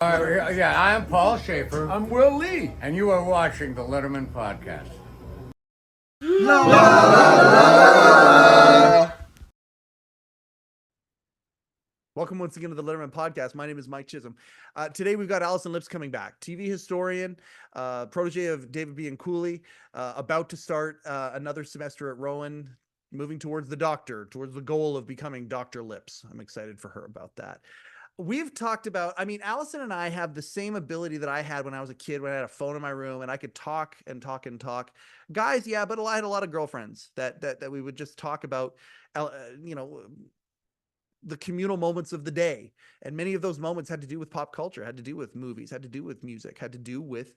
Yeah, I'm Paul Schaefer, I'm Will Lee. and you are watching the Letterman Podcast. Welcome once again to the Letterman Podcast. My name is Mike Chisholm. Today we've got Allison Lips coming back, TV historian, protege of David B. and Cooley, about to start another semester at Rowan, moving towards the goal of becoming Dr. Lips. I'm excited for her about that. We've talked about, Allison and I have the same ability that I had when I was a kid, when I had a phone in my room and I could talk and talk and talk. Guys, yeah, but I had a lot of girlfriends that we would just talk about, the communal moments of the day. And many of those moments had to do with pop culture, had to do with movies, had to do with music, had to do with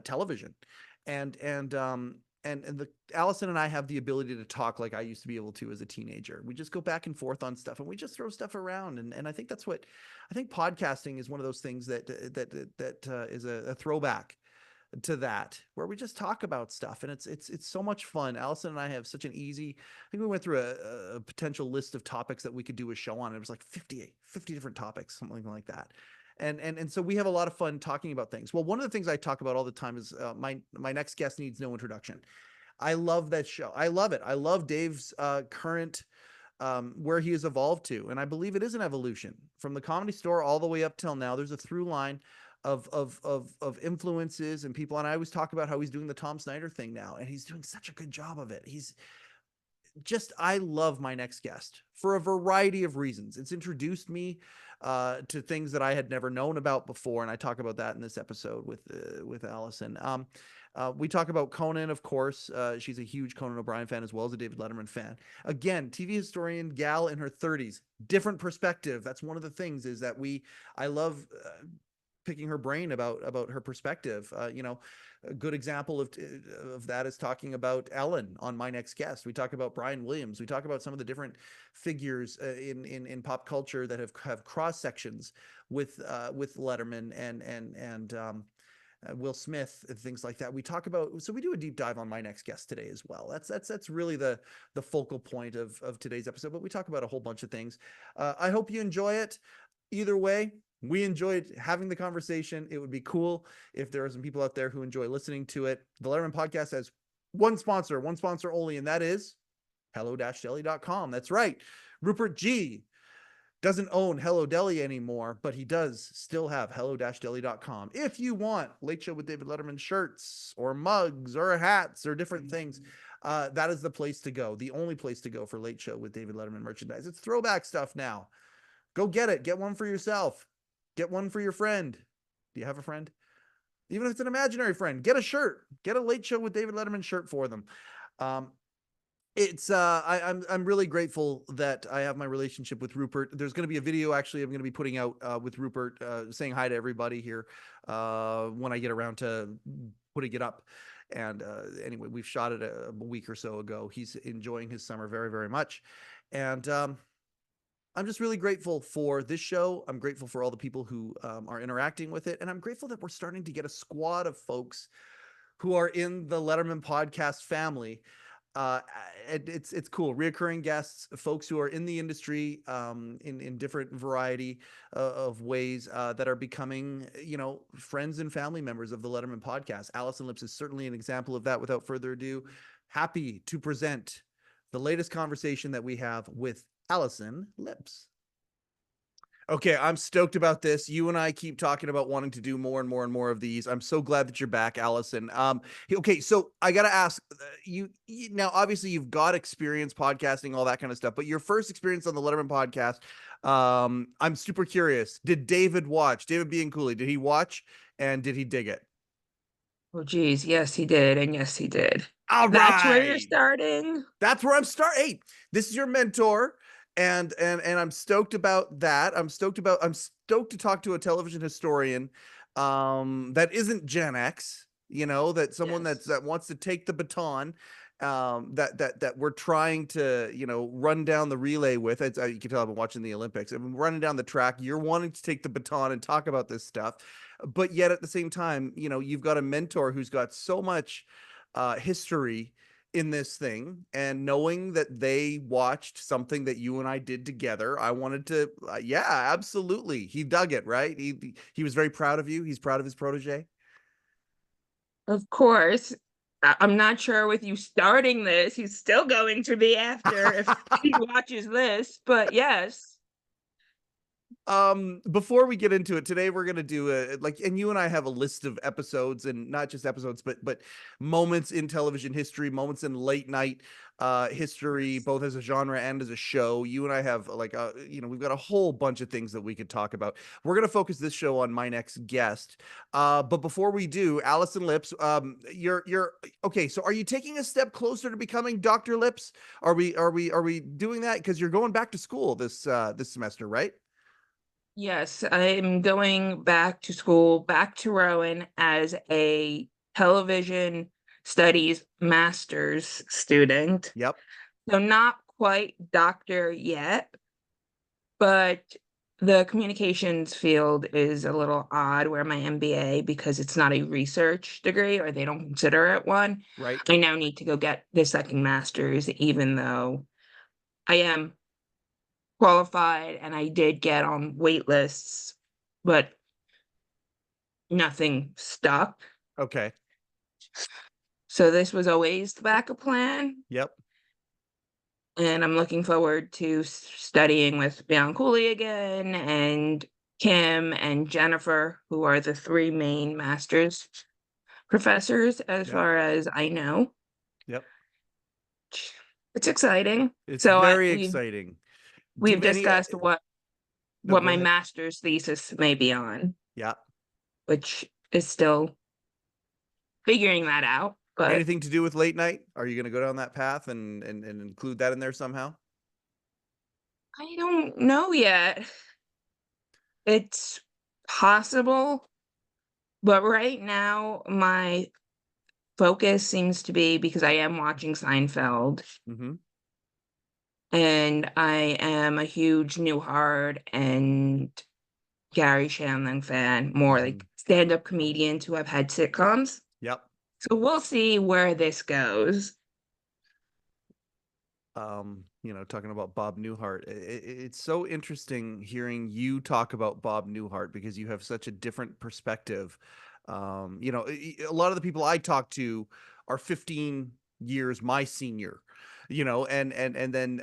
television. And Allison and I have the ability to talk like I used to be able to as a teenager. We just go back and forth on stuff and we just throw stuff around. And I think that's what I think podcasting is, one of those things that is a throwback to that, where we just talk about stuff, and it's so much fun. Allison and I have such an easy, I think we went through a potential list of topics that we could do a show on. It was like 50 different topics, something like that. And so we have a lot of fun talking about things. Well, one of the things I talk about all the time is my next guest needs no introduction. I love that show. I love it. I love Dave's current where he has evolved to. And I believe it is an evolution from the Comedy Store all the way up till now. There's a through line of influences and people. And I always talk about how he's doing the Tom Snyder thing now, and he's doing such a good job of it. I love my next guest for a variety of reasons. It's introduced me to things that I had never known about before. And I talk about that in this episode with Allison. We talk about Conan, of course. She's a huge Conan O'Brien fan as well as a David Letterman fan. Again, TV historian, gal in her 30s, different perspective. That's one of the things, is that I love picking her brain about her perspective. A good example of that is talking about Ellen on My Next Guest. We talk about Brian Williams. We talk about some of the different figures in pop culture that have cross sections with Letterman and Will Smith and things like that. We talk about, so we do a deep dive on My Next Guest today as well. That's really the focal point of today's episode, but we talk about a whole bunch of things. I hope you enjoy it. Either way, we enjoyed having the conversation. It would be cool if there are some people out there who enjoy listening to it. The Letterman Podcast has one sponsor only, and that is hello-deli.com. That's right. Rupert G doesn't own Hello Deli anymore, but he does still have hello-deli.com. If you want Late Show with David Letterman shirts or mugs or hats or different things, that is the place to go. The only place to go for Late Show with David Letterman merchandise. It's throwback stuff now. Go get it. Get one for yourself. Get one for your friend. Do you have a friend? Even if it's an imaginary friend, get a shirt. Get a Late Show with David Letterman shirt for them. I'm really grateful that I have my relationship with Rupert. There's going to be a video actually I'm going to be putting out with Rupert saying hi to everybody here when I get around to putting it up. And anyway, we've shot it a week or so ago. He's enjoying his summer very, very much. And I'm just really grateful for this show. I'm grateful for all the people who are interacting with it. And I'm grateful that we're starting to get a squad of folks who are in the Letterman Podcast family. It's cool. Reoccurring guests, folks who are in the industry in different variety of ways that are becoming, friends and family members of the Letterman Podcast. Allison Lips is certainly an example of that. Without further ado, happy to present the latest conversation that we have with Allison Lips. Okay, I'm stoked about this. You and I keep talking about wanting to do more and more and more of these. I'm so glad that you're back, Allison. Okay, so I got to ask you now, obviously you've got experience podcasting, all that kind of stuff, but your first experience on the Letterman Podcast, I'm super curious. Did David B. and Cooley, did he watch and did he dig it? Oh, geez. Yes, he did. And yes, he did. All That's where you're right. starting. That's where I'm starting. Hey, this is your mentor. And I'm stoked about that. I'm stoked to talk to a television historian that isn't Gen X, that someone that wants to take the baton that we're trying to, run down the relay with. You can tell I've been watching the Olympics. I've been running down the track. You're wanting to take the baton and talk about this stuff. But yet at the same time, you've got a mentor who's got so much history in this thing, and knowing that they watched something that you and I did together, I wanted to, yeah, absolutely. He dug it, right? He was very proud of you. He's proud of his protege. Of course. I'm not sure with you starting this, he's still going to be after if he watches this, but yes. Before we get into it today, we're gonna do a like, and you and I have a list of episodes, and not just episodes, but moments in television history, moments in late night history, both as a genre and as a show. You and I have like we've got a whole bunch of things that we could talk about. We're gonna focus this show on my next guest. But before we do, Allison Lips, you're okay. So are you taking a step closer to becoming Dr. Lips? Are we doing that? Because you're going back to school this semester, right? Yes, I'm going back to school, back to Rowan as a television studies master's student. Yep. So not quite doctor yet, but the communications field is a little odd where my MBA, because it's not a research degree or they don't consider it one. Right. I now need to go get the second master's, even though I am qualified and I did get on wait lists, but nothing stuck. Okay. So this was always the backup plan. Yep. And I'm looking forward to studying with Bianculli again and Kim and Jennifer, who are the three main master's professors, as Yep. far as I know. Yep. It's exciting. It's So very we've exciting. Do you we've have any discussed no, what go my ahead. master's thesis may be on, Yeah. which is still figuring that out. But Anything to do with late night? Are you going to go down that path and include that in there somehow? I don't know yet. It's possible, but right now my focus seems to be, because I am watching Seinfeld Mm-hmm. and I am a huge Newhart and Gary Shandling fan, more like stand-up comedians who have had sitcoms. Yep. So we'll see where this goes. Talking about Bob Newhart, it's so interesting hearing you talk about Bob Newhart because you have such a different perspective. A lot of the people I talk to are 15 years my senior, and then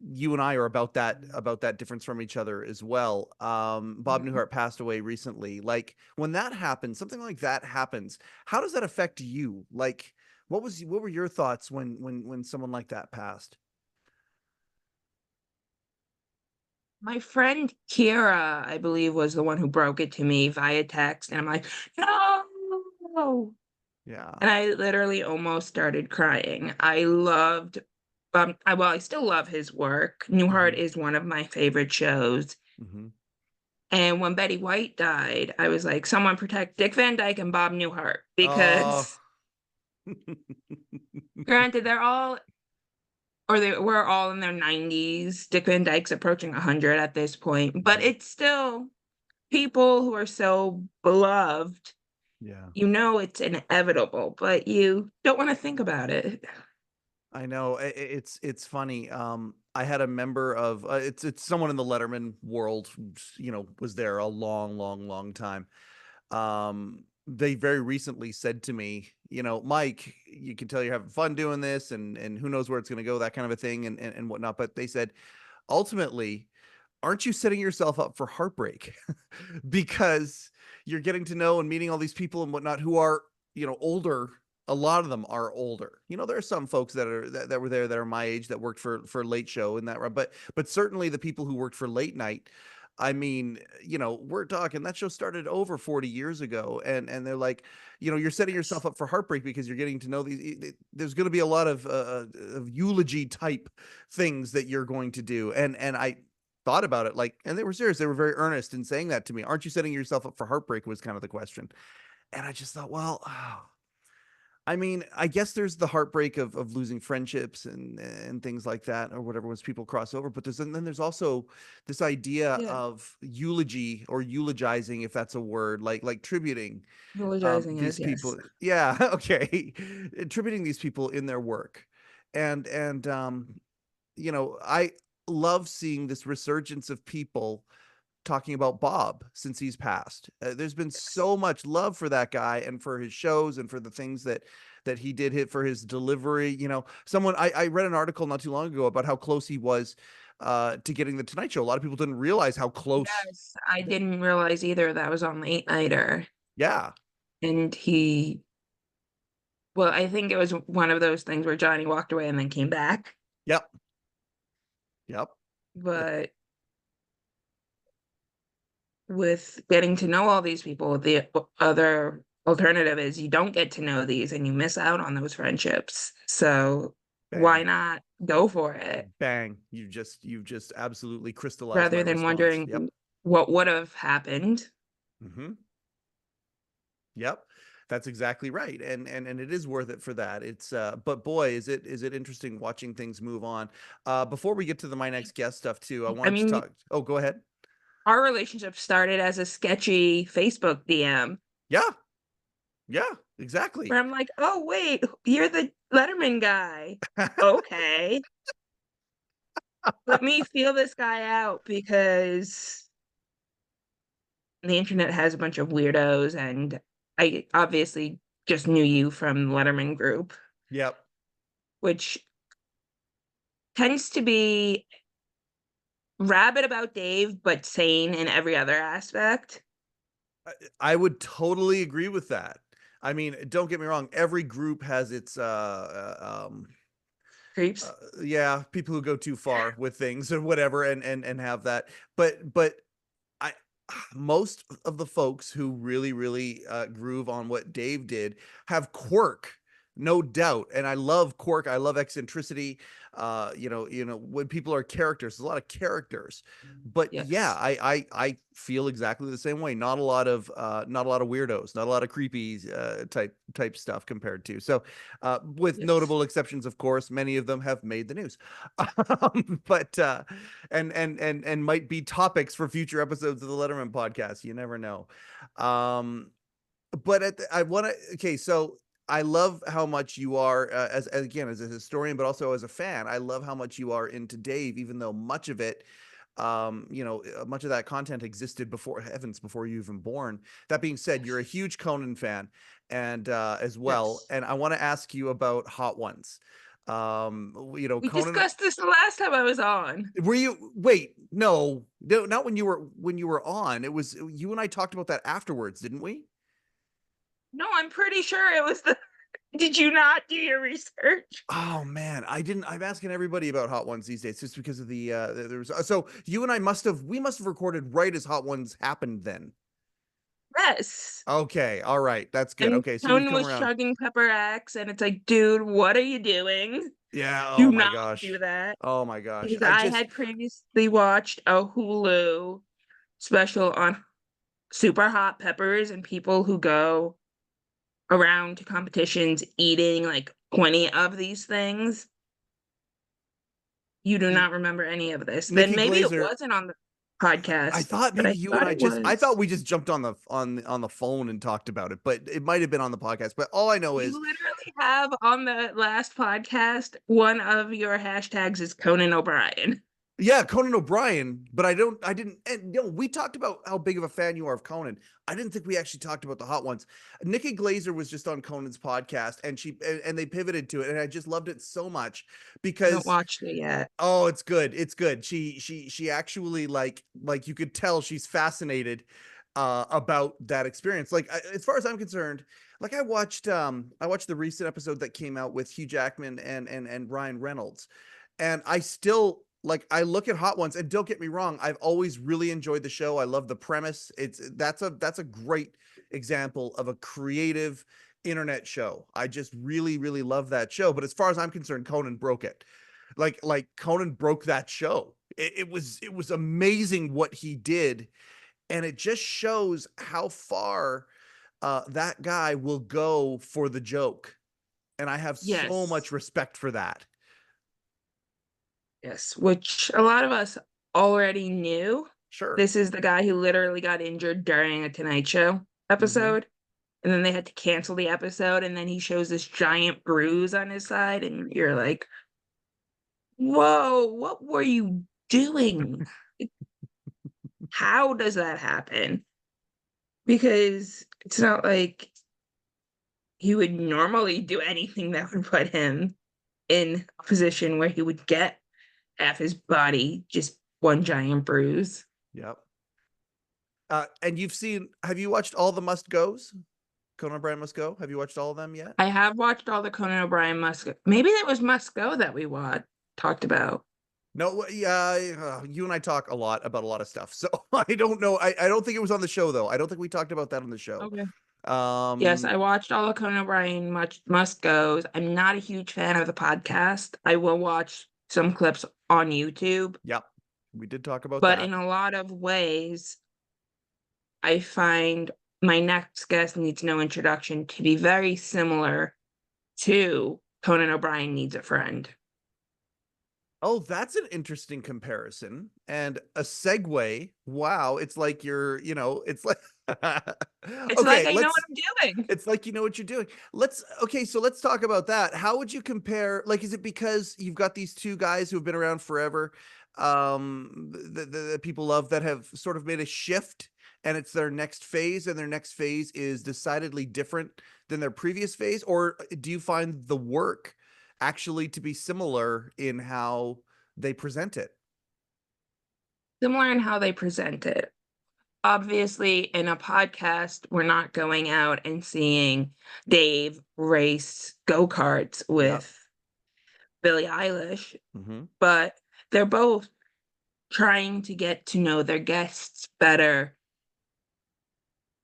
you and I are about that difference from each other as well. Bob Mhm. Newhart passed away recently. Like when that happens, something like that happens, how does that affect you? Like what were your thoughts when someone like that passed? My friend Kira, I believe, was the one who broke it to me via text, and I'm like, no. Yeah. And I literally almost started crying. I loved, I still love his work. Newhart Mhm. is one of my favorite shows. Mhm. And when Betty White died, I was like, someone protect Dick Van Dyke and Bob Newhart, Oh. because granted, they were all in their 90s. Dick Van Dyke's approaching 100 at this point, but Mhm. it's still people who are so beloved. Yeah. It's inevitable, but you don't want to think about it. I know it's funny. I had a member of it's someone in the Letterman world, was there a long, long, long time. They very recently said to me, Mike, you can tell you're having fun doing this, and who knows where it's going to go, that kind of a thing, and whatnot. But they said, ultimately, aren't you setting yourself up for heartbreak? Because you're getting to know and meeting all these people and whatnot who are, older. A lot of them are older. There are some folks that were there that are my age that worked for late show and that, but certainly the people who worked for late night. I mean, we're talking that show started over 40 years ago, and they're like, you're setting yourself up for heartbreak because you're getting to know these. There's going to be a lot of eulogy type things that you're going to do, and I thought about it, like, and they were serious. They were very earnest in saying that to me. Aren't you setting yourself up for heartbreak? Was kind of the question. And I just thought, well, I mean, I guess there's the heartbreak of losing friendships and things like that, or whatever, as people cross over. But then there's also this idea Yeah, of eulogy or eulogizing, if that's a word, like tributing apologizing these is yes. people. Yeah, okay, attributing these people in their work, and I love seeing this resurgence of people talking about Bob since he's passed. There's been so much love for that guy and for his shows and for the things that he did hit for his delivery. I read an article not too long ago about how close he was to getting the Tonight Show. A lot of people didn't realize how close. Yes, I didn't realize either that was on Late Nighter. Yeah. And well, I think it was one of those things where Johnny walked away and then came back. Yep. Yep. But with getting to know all these people, the other alternative is you don't get to know these and you miss out on those friendships. So why Bang. not go for it Bang. You've just absolutely crystallized my rather than response. Yep. wondering what would have happened? Mm-hmm. Yep. That's exactly right. And it is worth it for that. It's but boy, is it interesting watching things move on. Before we get to the my next guest stuff too, I I wanted to mean, talk. Oh, go ahead. our relationship started as a sketchy Facebook DM Yeah. Yeah, exactly. where I'm like, oh, wait, you're the Letterman guy. Okay. Let me feel this guy out because the internet has a bunch of weirdos, and I obviously just knew you from the Letterman group, Yep. which tends to be rabid about Dave, but sane in every other aspect. I would totally agree with that. I mean, don't get me wrong, every group has its Creeps. yeah, people who go too far with things or whatever and have that. But I most of the folks who really groove on what Dave did have quirk, no doubt. And I love quirk. I love eccentricity. When people are characters, there's a lot of characters. But yeah, Yes. I feel exactly the same way. Not a lot of weirdos, not a lot of creepy type stuff compared to. So with Yes. notable exceptions, of course, many of them have made the news. But and might be topics for future episodes of the Letterman podcast. You never know. But I want to. Okay, so I love how much you are again as a historian, but also as a fan. I love how much you are into Dave, even though much of it. Much of that content existed before you even born. That being said, you're a huge Conan fan, and as well. Yes. And I want to ask you about Hot Ones. We Conan. discussed this the last time I was on. Were you wait, no, not when you were on. It was you and I talked about that afterwards, didn't we? No, I'm pretty sure it was the did you not do your research? Oh man, I didn't. I'm asking everybody about Hot Ones these days just because of there was so you and I must have recorded right as Hot Ones happened then. Yes. Okay, all right, that's good. And Okay, so we've Conan come was around. chugging Pepper X, and it's like, dude, what are you doing? Yeah, Do oh my not gosh. do that. Oh my gosh. Because I I just had previously watched a Hulu special on super hot peppers and people who go around to competitions eating like 20 of these things. You do y- not remember any of this. Then Nikki maybe it Glazer. wasn't on the I podcast, thought but maybe I you and thought I it just I thought was. we just jumped on the phone and talked about it, but it might have been on the podcast. But all I know You is literally have on the last podcast, one of your hashtags is Conan O'Brien. yeah, Conan O'Brien, but I didn't, and we talked about how big of a fan you are of Conan. I didn't think we actually talked about the Hot Ones. Nikki Glazer was just on Conan's podcast and and they pivoted to it. And I just loved it so much I haven't because, watched it yet. oh, it's good. It's good. She actually like you could tell she's fascinated about that experience. Like as far as I'm concerned, like I watched the recent episode that came out with Hugh Jackman and Ryan Reynolds, and I still like I look at Hot Ones, and don't get me wrong, I've always really enjoyed the show. I love the premise. That's a great example of a creative internet show. I just really love that show. But as far as I'm concerned, Conan broke it. Like Conan broke that show. It was amazing what he did, and it just shows how far that guy will go for the joke. And I have so much Yes. respect for that. Yes, which a lot of us already knew. Sure. This is the guy who literally got injured during a Tonight Show Hmm. episode, and then they had to cancel the episode, and then he shows this giant bruise on his side, and you're like, whoa, what were you doing? How does that happen? Because it's not like he would normally do anything that would put him in a position where he would get half his body just one giant bruise. Yep. And have you watched all the Must Goes? Conan O'Brien Must Go. Have you watched all of them yet? I have watched all the Conan O'Brien Must Go. Maybe that was Must Go that we talked about. No, yeah, you and I talk a lot about a lot of stuff. So I don't know. I don't think it was on the show though. I don't think we talked about that on the show. Okay. Yes, Um, I watched all of Conan O'Brien Must Goes. I'm not a huge fan of the podcast. I will watch some clips on YouTube, yep. We did talk about but that. in a lot of ways, I find my next guest needs no introduction to be very similar to Conan O'Brien Needs a Friend. Oh, that's an interesting comparison and a segue. Wow, it's like it's like It's like okay, I know what I'm doing. it's like you know what you're doing. So let's talk about that. How would you compare, like, is it because you've got these two guys who have been around forever, that people love, that have sort of made a shift and it's their next phase, and their next phase is decidedly different than their previous phase? Or do you find the work actually to be similar in how they present it? Similar in how they present it. Obviously, in a podcast, we're not going out and seeing Dave race go-karts Yep. with Billie Eilish, Hmm. but they're both trying to get to know their guests better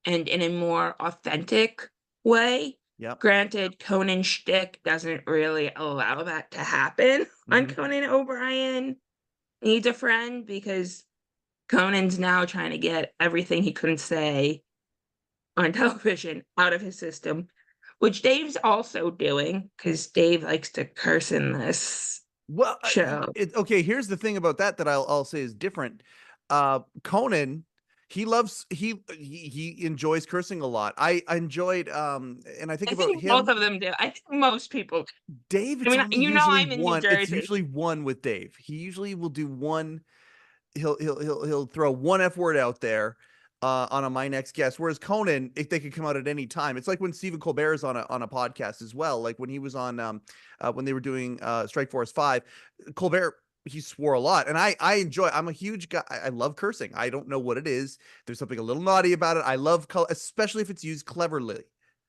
and in a more authentic way. Yep. Granted, Conan shtick doesn't really allow that to happen on Hmm. Conan O'Brien Needs a Friend, because Conan's now trying to get everything he couldn't say on television out of his system, which Dave's also doing because Dave likes to curse in this Well, show. okay. Here's the thing about that I'll say is different. Conan, he enjoys cursing a lot. I enjoyed, and I think I about think both him. of them do. I think most people. Dave, I it's mean, only you know, usually I'm in New one. It's Jersey. usually one with Dave. He usually will do one. He'll throw one F word out there on a My Next Guest. Whereas Conan, if they could come out at any time, it's like when Stephen Colbert is on a podcast as well. Like when he was on when they were doing Strike Force 5, Colbert, he swore a lot, and I enjoy. I'm a huge guy. I love cursing. I don't know what it is. There's something a little naughty about it. I love especially if it's used cleverly.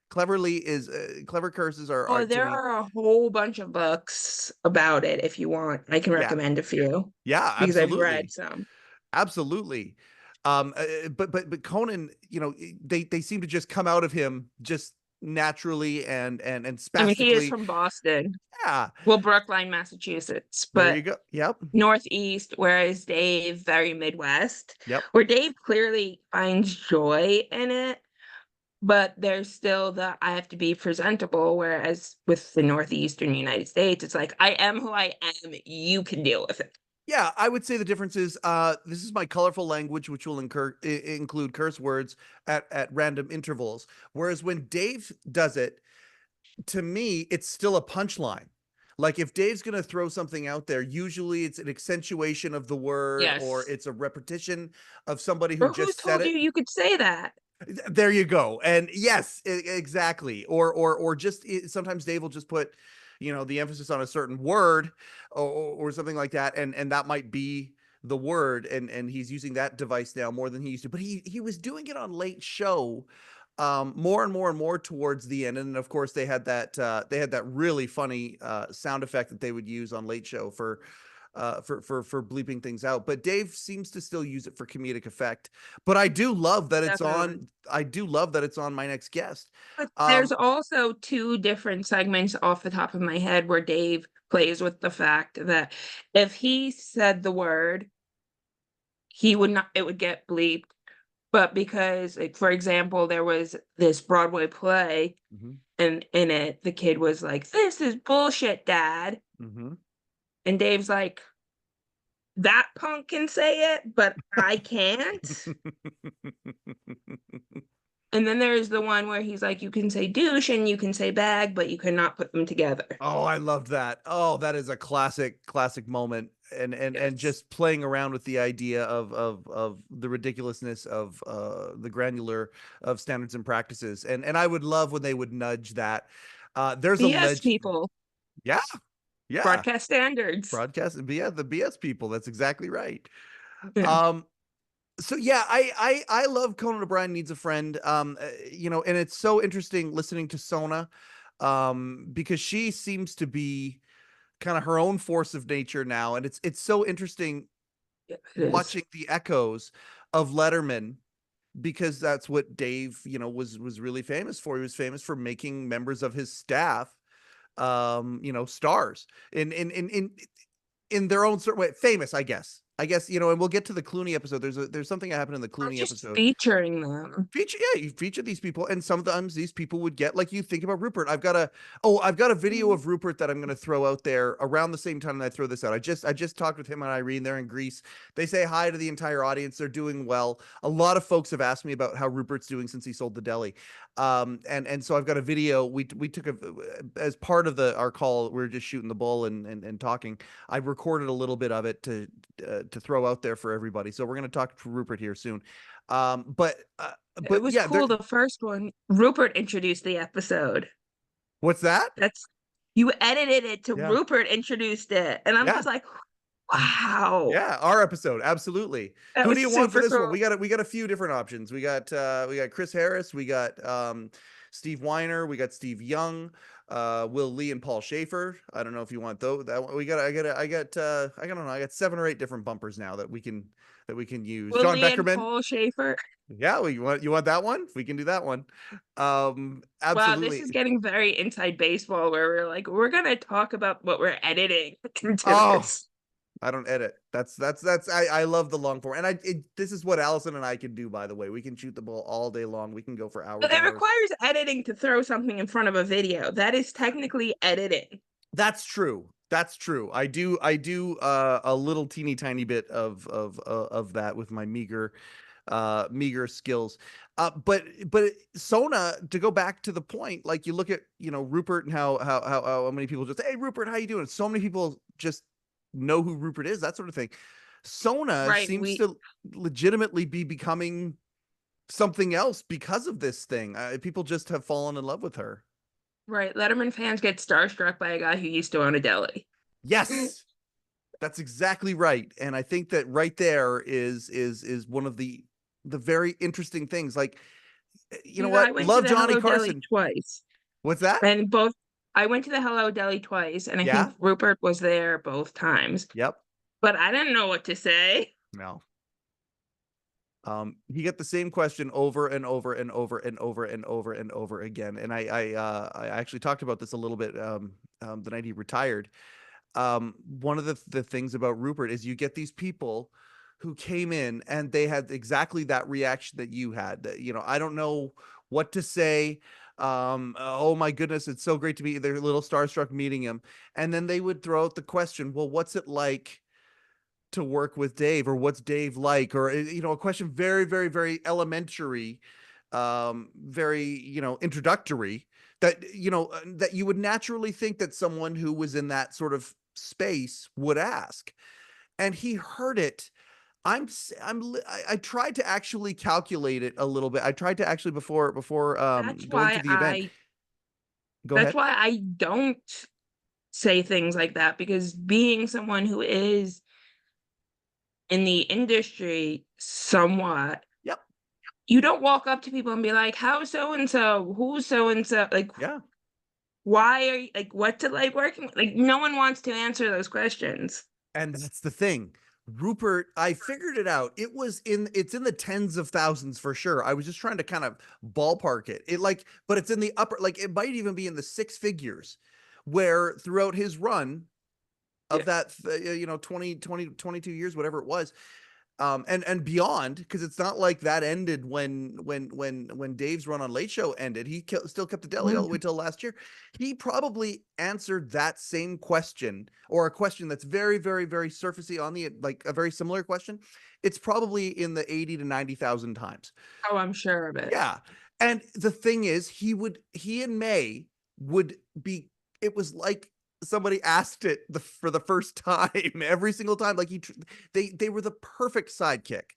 Clever curses are Oh, to there me. are a whole bunch of books about it if you want. I can Yeah, recommend a few yeah, because I've read absolutely. some. Absolutely. But Conan, they seem to just come out of him just naturally and I mean, he is spastically. from Boston, Yeah, well, Brookline, Massachusetts, there you but go. Yep. Northeast, whereas Dave very Midwest, Yep. where Dave clearly finds joy in it, but there's still the I have to be presentable, whereas with the Northeastern United States, it's like I am who I am, you can deal with it. Yeah, I would say the difference is this is my colorful language, which will include curse words at random intervals. Whereas when Dave does it, to me, it's still a punchline. Like if Dave's going to throw something out there, usually it's an accentuation of the word, or Yes. it's a repetition of somebody who Or who just said told you it. you could say that? There you go. And yes, exactly. Or just sometimes Dave will just put, the emphasis on a certain word, or something like that, and that might be the word, and he's using that device now more than he used to. But he was doing it on Late Show more and more and more towards the end. And of course they had that really funny sound effect that they would use on Late Show for bleeping things out. But Dave seems to still use it for comedic effect. But I do love that it's Definitely. on. I do love that it's on My Next Guest. But there's Um, also two different segments off the top of my head where Dave plays with the fact that if he said the word, he would not, it would get bleeped. But because, like, for example, there was this Broadway play mhm. and in it, the kid was like, "This is bullshit, Dad." Mm-hmm. And Dave's like, "That punk can say it, but I can't." And then there's the one where he's like, "You can say douche and you can say bag, but you cannot put them together." Oh, I loved that. Oh, that is a classic moment. And Yes. just playing around with the idea of the ridiculousness of the granular of standards and practices. And I would love when they would nudge that. There's a BS legend. people, Yeah, yeah. broadcast standards. Broadcast, yeah, the BS people. That's exactly right. Yeah. Um, so yeah, I love Conan O'Brien Needs a Friend. You know, and it's so interesting listening to Sona, because she seems to be kind of her own force of nature now, and it's so interesting Yeah, it is. watching the echoes of Letterman, because that's what Dave, was really famous for. He was famous for making members of his staff, stars in their own certain way. Famous, I guess. And we'll get to the Clooney episode. There's something that happened in the Or Clooney just episode. featuring them. You feature these people, and sometimes these people would get, like, you think about Rupert. I've got a video of Rupert that I'm going to throw out there around the same time that I throw this out. I just talked with him and Irene. They're in Greece. They say hi to the entire audience. They're doing well. A lot of folks have asked me about how Rupert's doing since he sold the deli. And so I've got a video. We took as part of our call. We were just shooting the bull and talking. I recorded a little bit of it to throw out there for everybody. So we're going to talk to Rupert here soon. It But was yeah, cool. The first one, Rupert introduced the episode. what's that? That's You edited it to Yeah. Rupert introduced it. And I'm Yeah. just like, wow. Yeah, our episode, absolutely. That Who do was you want for super this one? cool. We got a few different options. We got Chris Harris, we got Steve Weiner, we got Steve Young, Will Lee and Paul Schaefer. I don't know if you want those. That one. I don't know. I got 7 or 8 different bumpers now that we can use. John Willie and Beckerman. Paul Schaefer. Yeah, well, you want that one? We can do that one. Wow, this Absolutely. is getting very inside baseball where we're like, we're gonna talk about what we're editing into Oh, this. I don't edit. I love the long form. And this is what Allison and I can do, by the way. We can shoot the ball all day long. We can go for hours But and it hours. requires editing to throw something in front of a video. That is technically editing. That's true. That's true. I do a little teeny tiny bit of that with my meager skills. But Sona, to go back to the point, like, you look at, Rupert, and how many people just, "Hey Rupert, how you doing?" So many people just know who Rupert is, that sort of thing. Sona Right. seems to legitimately be becoming something else because of this thing. People just have fallen in love with her. Right. Letterman fans get starstruck by a guy who used to own a deli. Yes, that's exactly right. And I think that right there is one of the very interesting things. Like, you know I what? went to Love the Johnny Hello Deli Carson. twice. What's that? And I went to the Hello Deli twice, and I Yeah. think Rupert was there both times. Yep. But I didn't know what to say. No. He got the same question over and over and over and over and over and over again. And I actually talked about this a little bit the night he retired. One of the things about Rupert is you get these people who came in and they had exactly that reaction that you had. I don't know what to say. Oh my goodness, it's so great to be there. Little starstruck meeting him, and then they would throw out the question, "Well, what's it like to work with Dave?" Or "What's Dave like?" Or a question very, very, very elementary, very introductory, that you would naturally think that someone who was in that sort of space would ask. And he heard it. I tried to actually calculate it a little bit. I tried to actually before That's going to why the event. Go that's ahead. why I don't say things like that, because being someone who is in the industry somewhat, Yep. you don't walk up to people and be like, "How's so and so? Who's so and so?" Like, Yeah. why are you like, what's it like working? Like, no one wants to answer those questions. And that's the thing. Rupert, I figured it out. It's in the tens of thousands for sure. I was just trying to kind of ballpark it. But it's in the upper, like, it might even be in the 6 figures, where throughout his run of Yeah. that, 20, 22 years, whatever it was, And beyond, because it's not like that ended when Dave's run on Late Show ended. He still kept the deli all the way till last year. He probably answered that same question, or a question that's very, very, very surfacey on the, like a very similar question. It's probably in the 80 to 90,000 times. Oh, I'm sure of it. Yeah. And the thing is, he and May would be, it was like somebody asked it for the first time every single time. Like they were the perfect sidekick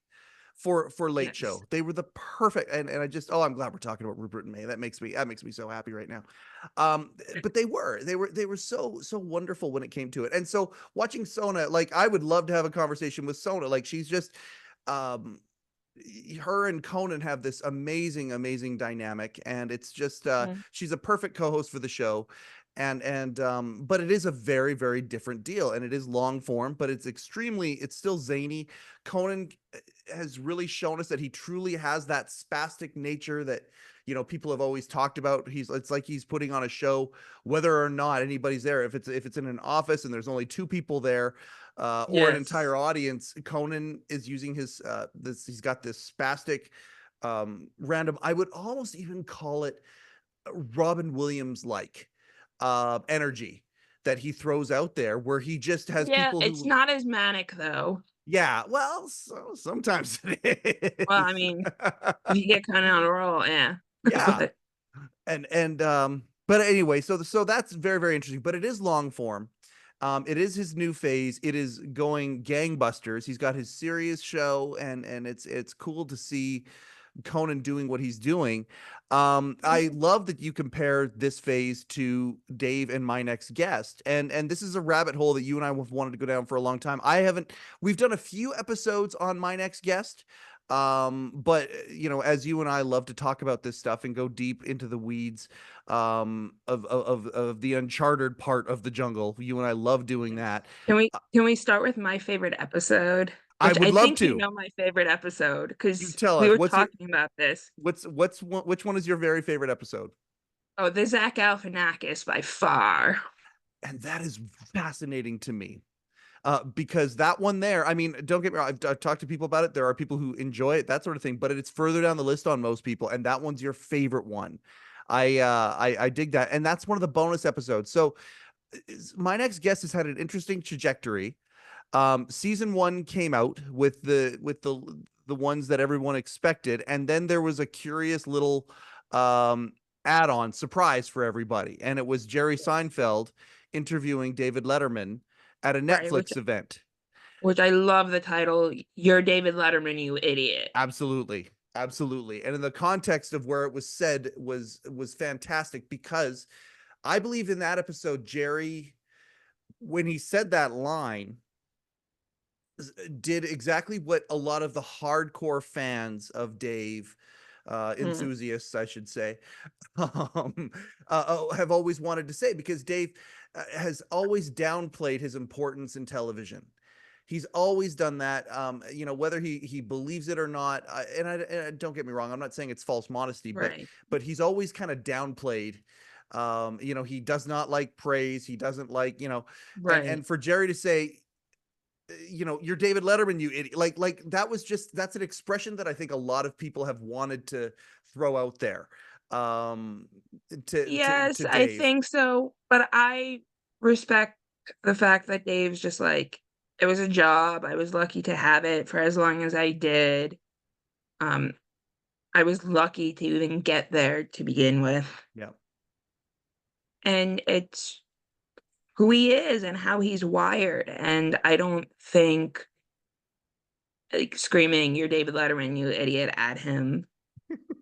for Late Yes. Show. They were the perfect, and I just, oh, I'm glad we're talking about Rupert and May. That makes me so happy right now. But they were so wonderful when it came to it. And so watching Sona, like I would love to have a conversation with Sona. Like she's just, um her and Conan have this amazing dynamic, and it's just Mm. she's a perfect co-host for the show. And but it is a very, very different deal, and it is long form, but it's still zany. Conan has really shown us that he truly has that spastic nature that, people have always talked about. It's like he's putting on a show whether or not anybody's there. If it's in an office and there's only two people there, or an Yes. entire audience, Conan is using he's got this spastic, random, I would almost even call it Robin Williams like energy that he throws out there, where he just has Yeah, people it's who, not as manic though. yeah, well, sometimes it Well, I is. mean, if you get kind of on a roll, yeah. Yeah. But And but anyway, so that's very, very interesting, but it is long form. It is his new phase. It is going gangbusters. He's got his serious show, and it's cool to see Conan doing what he's doing. I love that you compare this phase to Dave and My Next Guest, and this is a rabbit hole that you and I have wanted to go down for a long time. We've done a few episodes on My Next Guest, but as you and I love to talk about this stuff and go deep into the weeds, of the uncharted part of the jungle. You and I love doing that. Uh, can we start with my favorite episode? I Which would I love think you to. know my favorite episode You because tell we us, were talking about this. which one is your very favorite episode? Oh, the Zach Galifianakis by far. And that is fascinating to me. Because that one there, I mean, don't get me wrong, I've talked to people about it. There are people who enjoy it, that sort of thing, but it's further down the list on most people, and that one's your favorite one. I dig that, and that's one of the bonus episodes. So My Next Guest has had an interesting trajectory. Season one came out with the ones that everyone expected, and then there was a curious little um add-on surprise for everybody, and it was Jerry Seinfeld interviewing David Letterman at a Right, Netflix event. which I love the title, You're David Letterman, you idiot. Absolutely. Absolutely. And in the context of where it was said was fantastic, because I believe in that episode, Jerry, when he said that line, did exactly what a lot of the hardcore fans of Dave, Mm, enthusiasts, I should say, have always wanted to say, because Dave has always downplayed his importance in television. He's always done that, whether he believes it or not. And I don't get me wrong, I'm not saying it's false modesty, right, but he's always kind of downplayed. He does not like praise. He doesn't like, right. and for Jerry to say, you're David Letterman, you idiot. Like that's an expression that I think a lot of people have wanted to throw out there, um, Yes, to I Dave. think so, but I respect the fact that Dave's just like, it was a job. I was lucky to have it for as long as I did. Um, I was lucky to even get there to begin with. Yeah. And it's who he is and how he's wired. And I don't think like screaming, You're David Letterman, you idiot, at him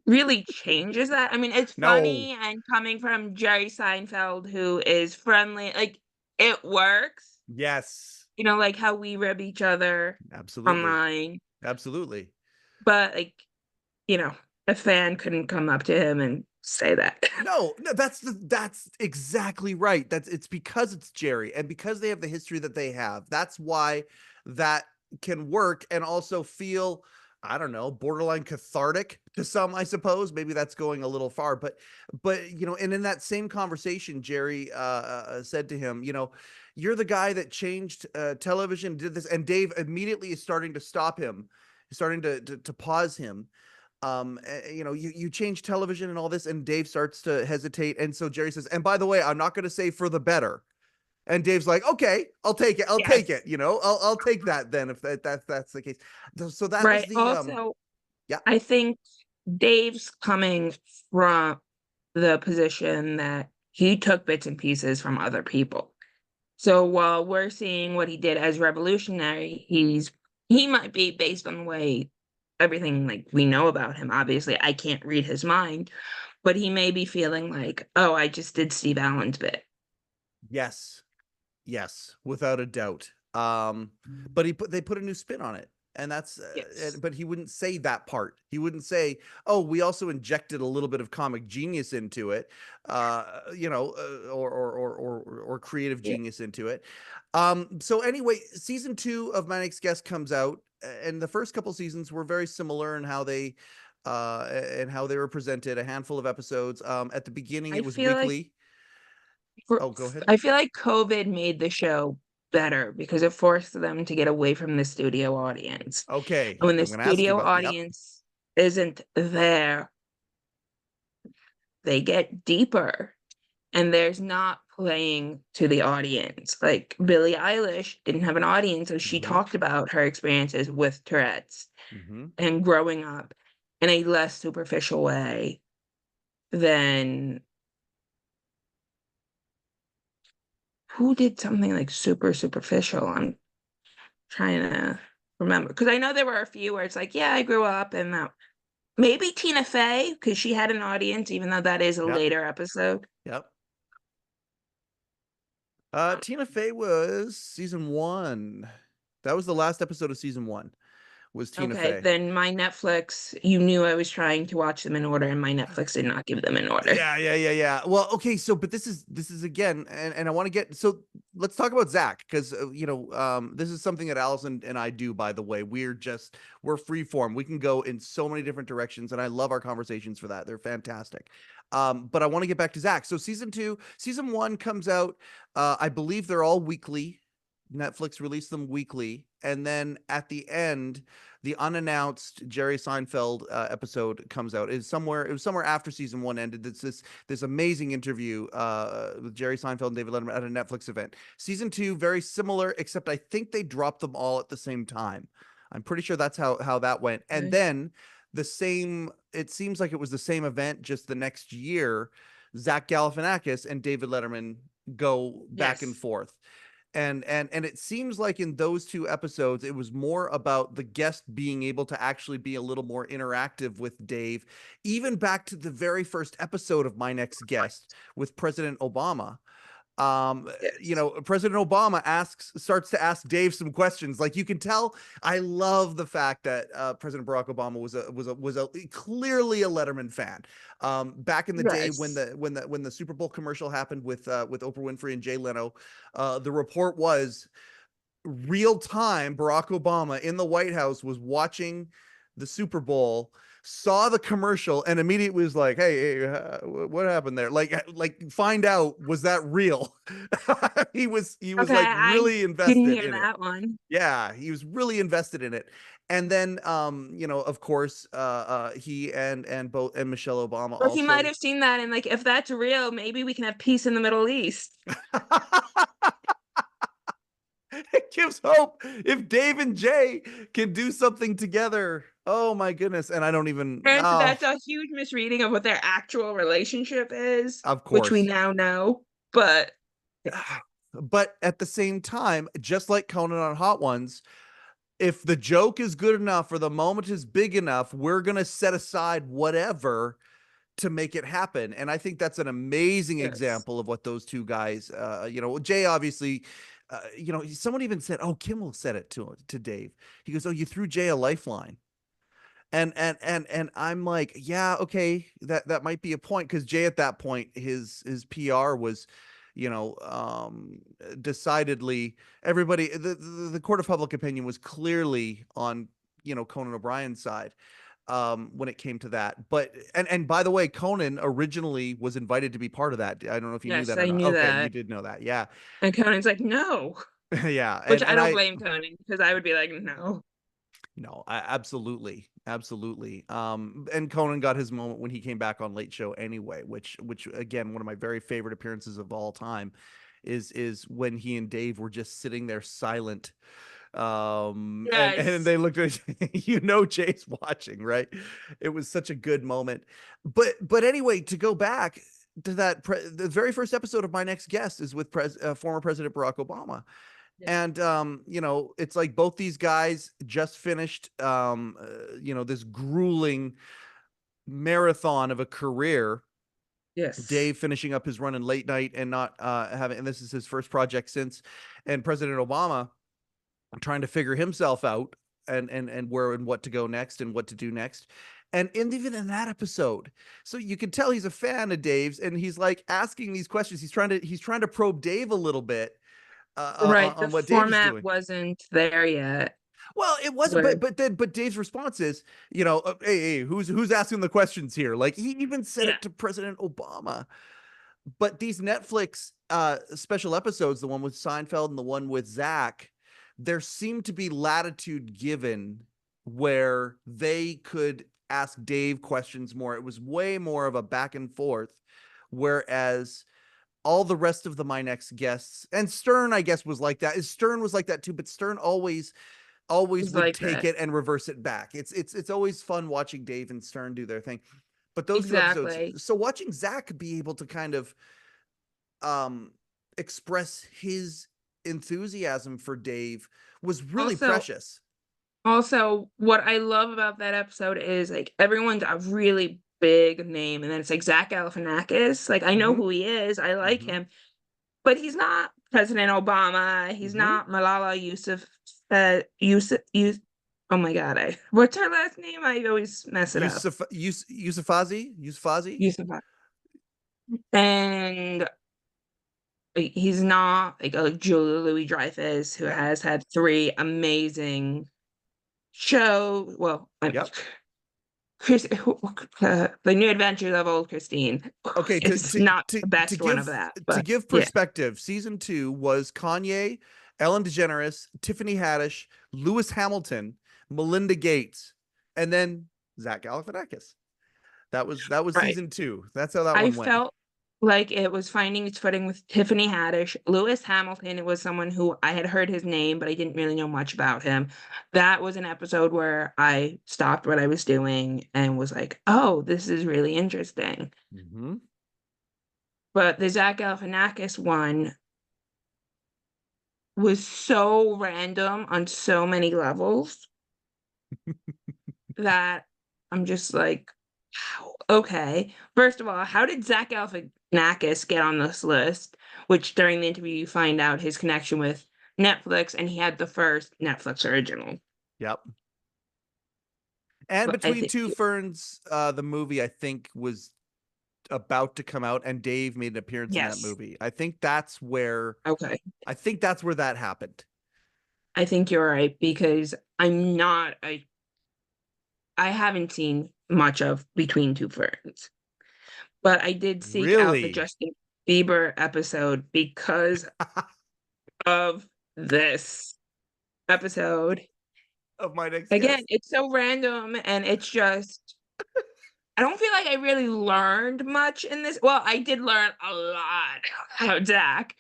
really changes that. I mean, it's No. funny and coming from Jerry Seinfeld, who is friendly, like it works, Yes. like how we rib each other Absolutely. online. Absolutely. But like, you know, a fan couldn't come up to him and say that. No, that's exactly right. It's because it's Jerry, and because they have the history that they have. That's why that can work and also feel I don't know, borderline cathartic to some, I suppose. Maybe that's going a little far, but and in that same conversation, Jerry said to him, you're the guy that changed television, did this, and Dave immediately is starting to stop him, starting to pause him. You change television and all this, and Dave starts to hesitate, and so Jerry says, and by the way, I'm not going to say for the better. And Dave's like, okay, I'll take it. I'll take Yes. it. I'll take that then if that's the case. So that was Right. the Also, yeah. I think Dave's coming from the position that he took bits and pieces from other people. So while we're seeing what he did as revolutionary, he might be, based on the way everything like we know about him. Obviously, I can't read his mind, but he may be feeling like, oh, I just did Steve Allen's bit. Yes. Yes, without a doubt. But they put a new spin on it. And that's Yes. but he wouldn't say that part. He wouldn't say, "Oh, we also injected a little bit of comic genius into it," or creative Yeah. genius into it. So anyway, season 2 of My Next Guest comes out, and the first couple seasons were very similar in how they were presented. A handful of episodes. At the beginning, I it was feel like weekly. for, Oh, go ahead. I feel like COVID made the show better because it forced them to get away from the studio audience. Okay, And when the I'm going to ask you studio about. Yep. audience isn't there, they get deeper and there's not playing to the audience. Like Billie Eilish didn't have an audience, so she Mm-hmm. talked about her experiences with Tourette's Mm-hmm. and growing up in a less superficial way than who did something like super superficial. I'm trying to remember because I know there were a few where it's like, yeah, I grew up and that maybe Tina Fey because she had an audience, even though that is a Yep. later episode. Yep. Tina Fey was season 1. That was the last episode of season 1. Was Tina Okay, Fey. then my Netflix, you knew I was trying to watch them in order, and my Netflix did not give them in order. Yeah. Well, okay, so but this is again, and I want to get so let's talk about Zach because this is something that Allison and I do. By the way, we're free form. We can go in so many different directions, and I love our conversations for that. They're fantastic. But I want to get back to Zach. So season 1 comes out. I believe they're all weekly. Netflix released them weekly, and then at the end, the unannounced Jerry Seinfeld episode comes out. It was somewhere after season 1 ended. It's this amazing interview with Jerry Seinfeld and David Letterman at a Netflix event. Season 2, very similar, except I think they dropped them all at the same time. I'm pretty sure that's how that went. And Okay. then it seems like it was the same event, just the next year. Zach Galifianakis and David Letterman go back and Yes. forth. And it seems like in those 2 episodes, it was more about the guest being able to actually be a little more interactive with Dave, even back to the very first episode of My Next Guest with President Obama. Yes. President Obama starts to ask Dave some questions. Like you can tell, I love the fact that President Barack Obama was a clearly a Letterman fan. Back in the day when Yes. the Super Bowl commercial happened with Oprah Winfrey and Jay Leno, the report was real time. Barack Obama in the White House was watching the Super Bowl, saw the commercial, and immediately was like, "Hey, what happened there? Like, find out, was that real?" he was Okay, like I really didn't invested hear in it. that one. Yeah, he was really invested in it. And then, of course, he and Michelle Obama Or he might also. have seen that and like, if that's real, maybe we can have peace in the Middle East. It gives hope if Dave and Jay can do something together. Oh my goodness. And I don't even, Granted, oh, that's a huge misreading of what their actual relationship is, of which we course. now know. But But at the same time, just like Conan on Hot Ones, if the joke is good enough or the moment is big enough, we're going to set aside whatever to make it happen. And I think that's an amazing yes. example of what those 2 guys, Jay obviously, someone even said, oh, Kimmel said it to Dave. He goes, oh, you threw Jay a lifeline. And I'm like, yeah, okay, that might be a point, because Jay at that point, his PR was, decidedly, everybody, the court of public opinion was clearly on Conan O'Brien's side when it came to that. But and by the way, Conan originally was invited to be part of that. I don't know if you knew Yes, that or I not. knew Okay, you that. did know that. Yeah. And Conan's like, no, Yeah. which And I and don't I blame Conan because I would be like, no. no, absolutely. Absolutely. And Conan got his moment when he came back on Late Show anyway, which again, one of my very favorite appearances of all time is when he and Dave were just sitting there silent. And Yes. they looked at Jay's watching, right? It was such a good moment. But anyway, to go back to that, the very first episode of My Next Guest is with former President Barack Obama. Yeah. And it's like both these guys just finished this grueling marathon of a career. Yes. Dave finishing up his run in late night and not and this is his first project since, and President Obama trying to figure himself out and where and what to go next and what to do next. And even in that episode, so you can tell he's a fan of Dave's, and he's like asking these questions. He's trying to probe Dave a little bit Right. The on what Dave is format doing. wasn't there yet. Well, it wasn't, But but Dave's response is, hey, who's asking the questions here? Like he even said yeah. it to President Obama. But these Netflix special episodes, the one with Seinfeld and the one with Zach, there seemed to be latitude given where they could ask Dave questions more. It was way more of a back and forth, whereas all the rest of the My Next Guests and Stern, I guess, was like that. Stern was like that too, but Stern always It's would like take that. it and reverse it back. It's always fun watching Dave and Stern do their thing. But those two episodes, Exactly. so watching Zach be able to kind of express his enthusiasm for Dave was really Also, precious. what I love about that episode is like everyone's a really big name, and then it's like Zach Galifianakis. Like I know Mm-hmm. who he is, I like Mm-hmm. him, but he's not President Obama. He's Mm-hmm. not Malala Yusuf. Oh my God, what's her last name? I always mess it up. Yusufazi. Yusuf. And he's not like Julia Louis-Dreyfus, who Yeah. has had 3 amazing Yep. The New Adventures of Old Christine Okay, is not the best one of that, to but give yeah. perspective, season 2 was Kanye, Ellen DeGeneres, Tiffany Haddish, Lewis Hamilton, Melinda Gates, and then Zach Galifianakis. That was Right. season 2. That's how that I one went. felt like it was finding its footing with Tiffany Haddish. Lewis Hamilton, it was someone who I had heard his name, but I didn't really know much about him. That was an episode where I stopped what I was doing and was like, oh, this is really interesting. Mm-hmm. But the Zach Galifianakis one was so random on so many levels that I'm just like, wow, okay. First of all, how did Zach Galifianakis get on this list? Which during the interview you find out his connection with Netflix, and he had the first Netflix original. Yep. And But I Between think Two Ferns, the movie I think was about to come out, and Dave made an appearance in that yes. movie. I think that's where Okay. that happened. I think you're right because I haven't seen much of Between Two Ferns. But I did seek out the Really? Justin Bieber episode because of this episode. Of My Next Again, Guest. it's so random and it's just I don't feel like I really learned much in this. Well, I did learn a lot about Zach,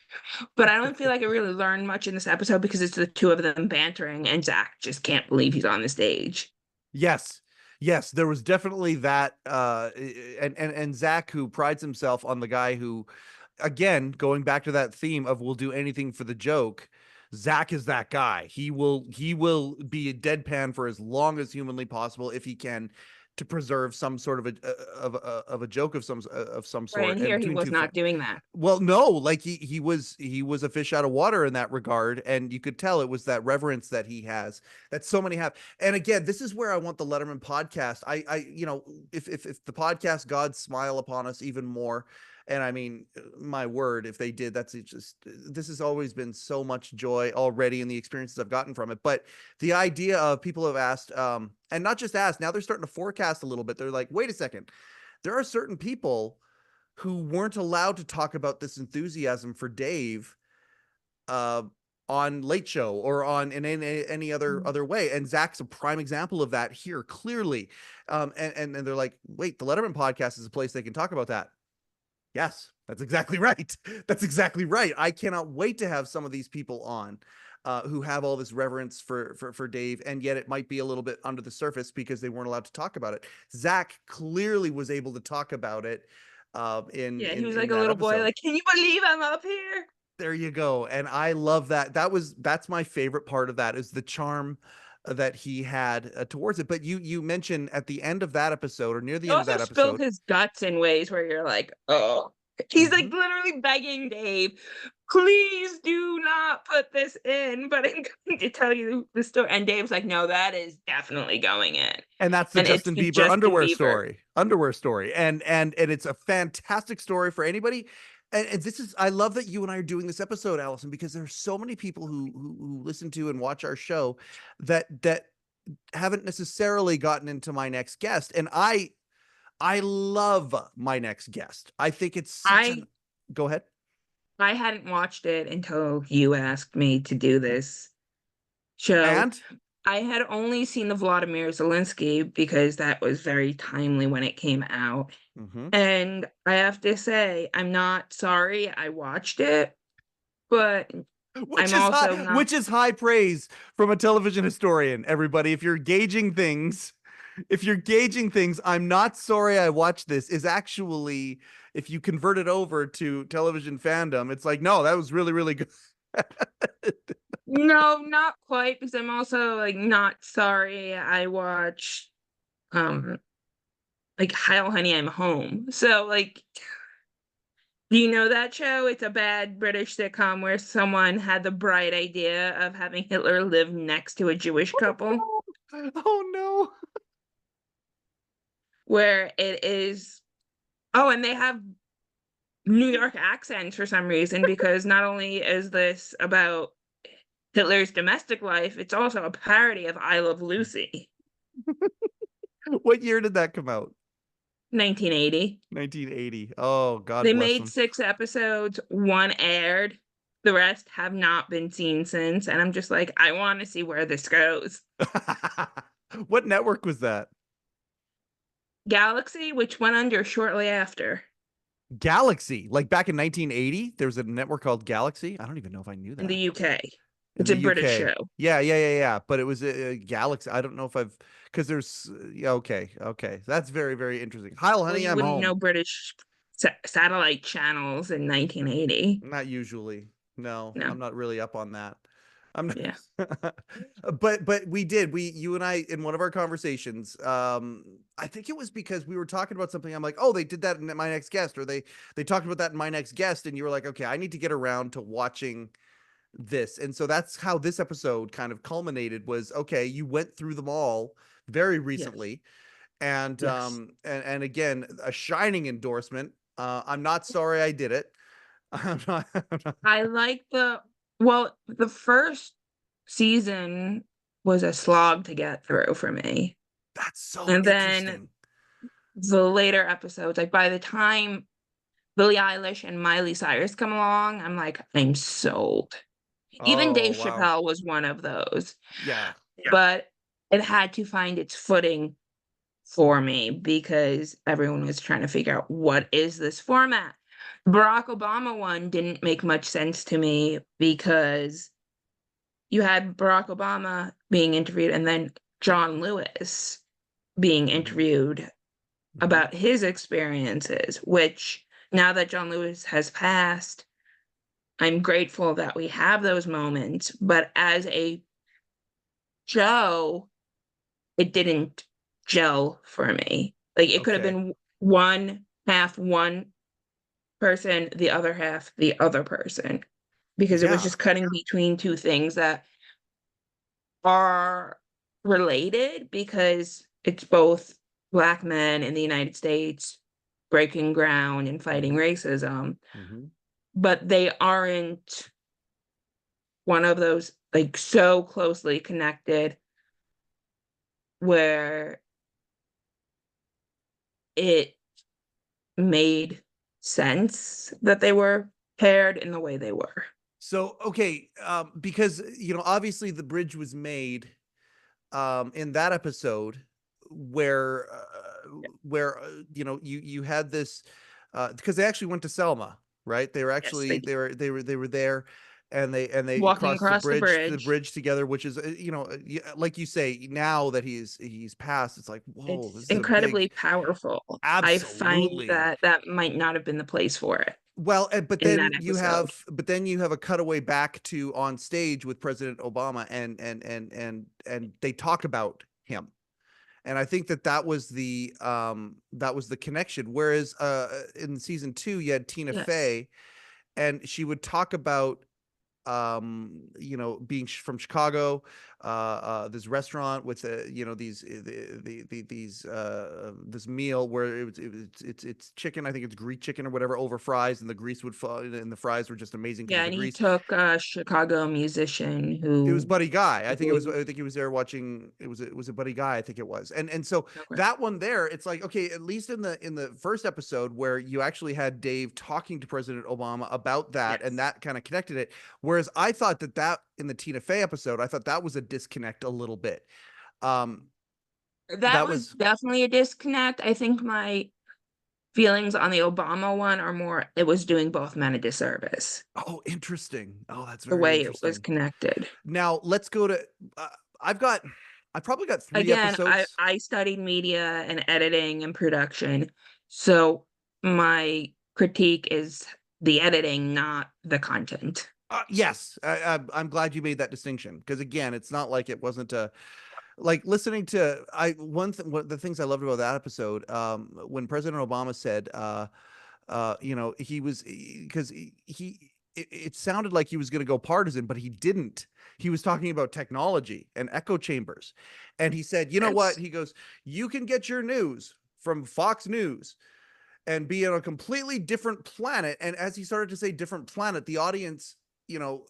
but I don't feel like I really learned much in this episode because it's the two of them bantering and Zach just can't believe he's on the stage. Yes. Yes, there was definitely that and Zach, who prides himself on the guy who, again, going back to that theme of will do anything for the joke, Zach is that guy. He will be a deadpan for as long as humanly possible if he can, to preserve some sort of a joke of some Right, sort, and and here he between was two not doing that. well, no, like he was a fish out of water in that regard, and you could tell it was that reverence that he has that so many have. And again, this is where I want the Letterman podcast. If the podcast gods smile upon us even more, and I mean, my word, if they did, this has always been so much joy already in the experiences I've gotten from it. But the idea of people have asked, and not just asked, now they're starting to forecast a little bit. They're like, wait a second, there are certain people who weren't allowed to talk about this enthusiasm for Dave on Late Show or on in any other way. And Zach's a prime example of that here, clearly. And they're like, wait, the Letterman podcast is a place they can talk about that. Yes, that's exactly right. That's exactly right. I cannot wait to have some of these people on who have all this reverence for Dave, and yet it might be a little bit under the surface because they weren't allowed to talk about it. Zach clearly was able to talk about it Yeah, he was in like a that little boy, episode. like, can you believe I'm up here? There you go. And I love that. That's my favorite part of that, is the charm that he had towards it. But you mentioned at the end of that episode, or near He the end of also that spilled episode. his guts in ways where you're like, oh. He's like Mhm. literally begging Dave, please do not put this in, but I'm going to tell you the story. And Dave's like, no, that is definitely going in. And that's the And it's Justin the Bieber Justin Bieber. underwear story. And it's a fantastic story for anybody. And this is, I love that you and I are doing this episode, Allison, because there's so many people who listen to and watch our show that haven't necessarily gotten into My Next Guest. And I love My Next Guest. I think it's such I an, go ahead. I hadn't watched it until you asked me to do this show. And I had only seen the Vladimir Zelensky because that was very timely when it came out. mhm. And I have to say, I'm not sorry I watched it, but I'm also not. Which is high praise from a television historian, everybody. If you're gauging things, I'm not sorry I watched this is actually, if you convert it over to television fandom, it's like, no, that was really, really good. No, not quite, because I'm also like not sorry I watched like Heil Honey, I'm Home. So like, do you know that show? It's a bad British sitcom where someone had the bright idea of having Hitler live next to a Jewish couple, Oh no. where it is, oh, and they have New York accents for some reason, because not only is this about Hitler's domestic life, it's also a parody of I Love Lucy, What year did that come out? 1980. 1980. Oh, God They bless made them. 6 episodes, 1 aired. The rest have not been seen since, and I'm just like, I want to see where this goes. What network was that? Galaxy, which went under shortly after Galaxy. Like back in 1980, there was a network called Galaxy. I don't even know if I knew in that. the UK. In It's a the British UK. show. Yeah. But it was a Galaxy. I don't know if I've, because there's, yeah, okay. That's very, very interesting. Heil Well, Honey, you I'm wouldn't home. know British satellite channels in 1980. Not usually. No, No. I'm not really up on that. I'm not. Yeah. But you and I, in one of our conversations, I think it was because we were talking about something. I'm like, oh, they did that in My Next Guest, or they talked about that in My Next Guest, and you were like, okay, I need to get around to watching this. And so that's how this episode kind of culminated, was, okay, you went through them all very Yes. recently. And Yes. and again, a shining endorsement. I'm not sorry I did it. I'm not, I like the first season was a slog to get through for me. that's so And then interesting. the later episodes, like by the time Billie Eilish and Miley Cyrus come along, I'm like, I'm sold. Even Oh, Dave wow. Chappelle was one of those. Yeah. But it had to find its footing for me because everyone was trying to figure out, what is this format? Barack Obama one didn't make much sense to me because you had Barack Obama being interviewed and then John Lewis being interviewed about his experiences, which now that John Lewis has passed, I'm grateful that we have those moments. But as a show, it didn't gel for me. Like it could have Okay. been one half one person, the other half the other person, because it was Yeah. just cutting between two things that are related because it's both Black men in the United States breaking ground and fighting Mhm. racism, Mhm. but they aren't one of those like so closely connected where it made sense that they were paired in the way they were. So, okay, because obviously the bridge was made in that episode where you had this because they actually went to Selma, right? They were Yes, actually they were there, and they walking crossed across the the bridge together, which is like you say, now that he's passed, it's like, whoa, it's this is a big, incredibly powerful. I find absolutely. that that might not have been the place for it Well, in that episode. but then you have a cutaway back to on stage with President Obama, and they talk about him, and I think that was the connection. Whereas in season 2, you had Tina Yes. Fey, and she would talk about being from Chicago, this restaurant with this meal where it's chicken. I think it's Greek chicken or whatever over fries, and the grease would fall, and the fries were just amazing because Yeah, of the and he grease. took a Chicago musician It was who Buddy Guy. who I think he was there watching. It was a Buddy Guy. I think it was. And so okay. that one there, it's like, okay, at least in the first episode where you actually had Dave talking to President Obama about that, and Yes. that kind of connected it. Whereas I thought that in the Tina Fey episode, I thought that was a disconnect a little bit. Um, That that was was definitely a disconnect. I think my feelings on the Obama one are more it was doing both men a disservice, oh, interesting. Oh, that's the very way it was interesting. connected. Now let's go to. Uh, I've got. I probably got 3 Again, episodes. I studied media and editing and production, so my critique is the editing, not the content. Yes, I'm glad you made that distinction because again, it's not like it wasn't a like listening to one of the things I loved about that episode when President Obama said he was because it sounded like he was going to go partisan, but he didn't. He was talking about technology and echo chambers, and he said, you know what? Yes. He goes, you can get your news from Fox News and be on a completely different planet. And as he started to say different planet, the audience, you know,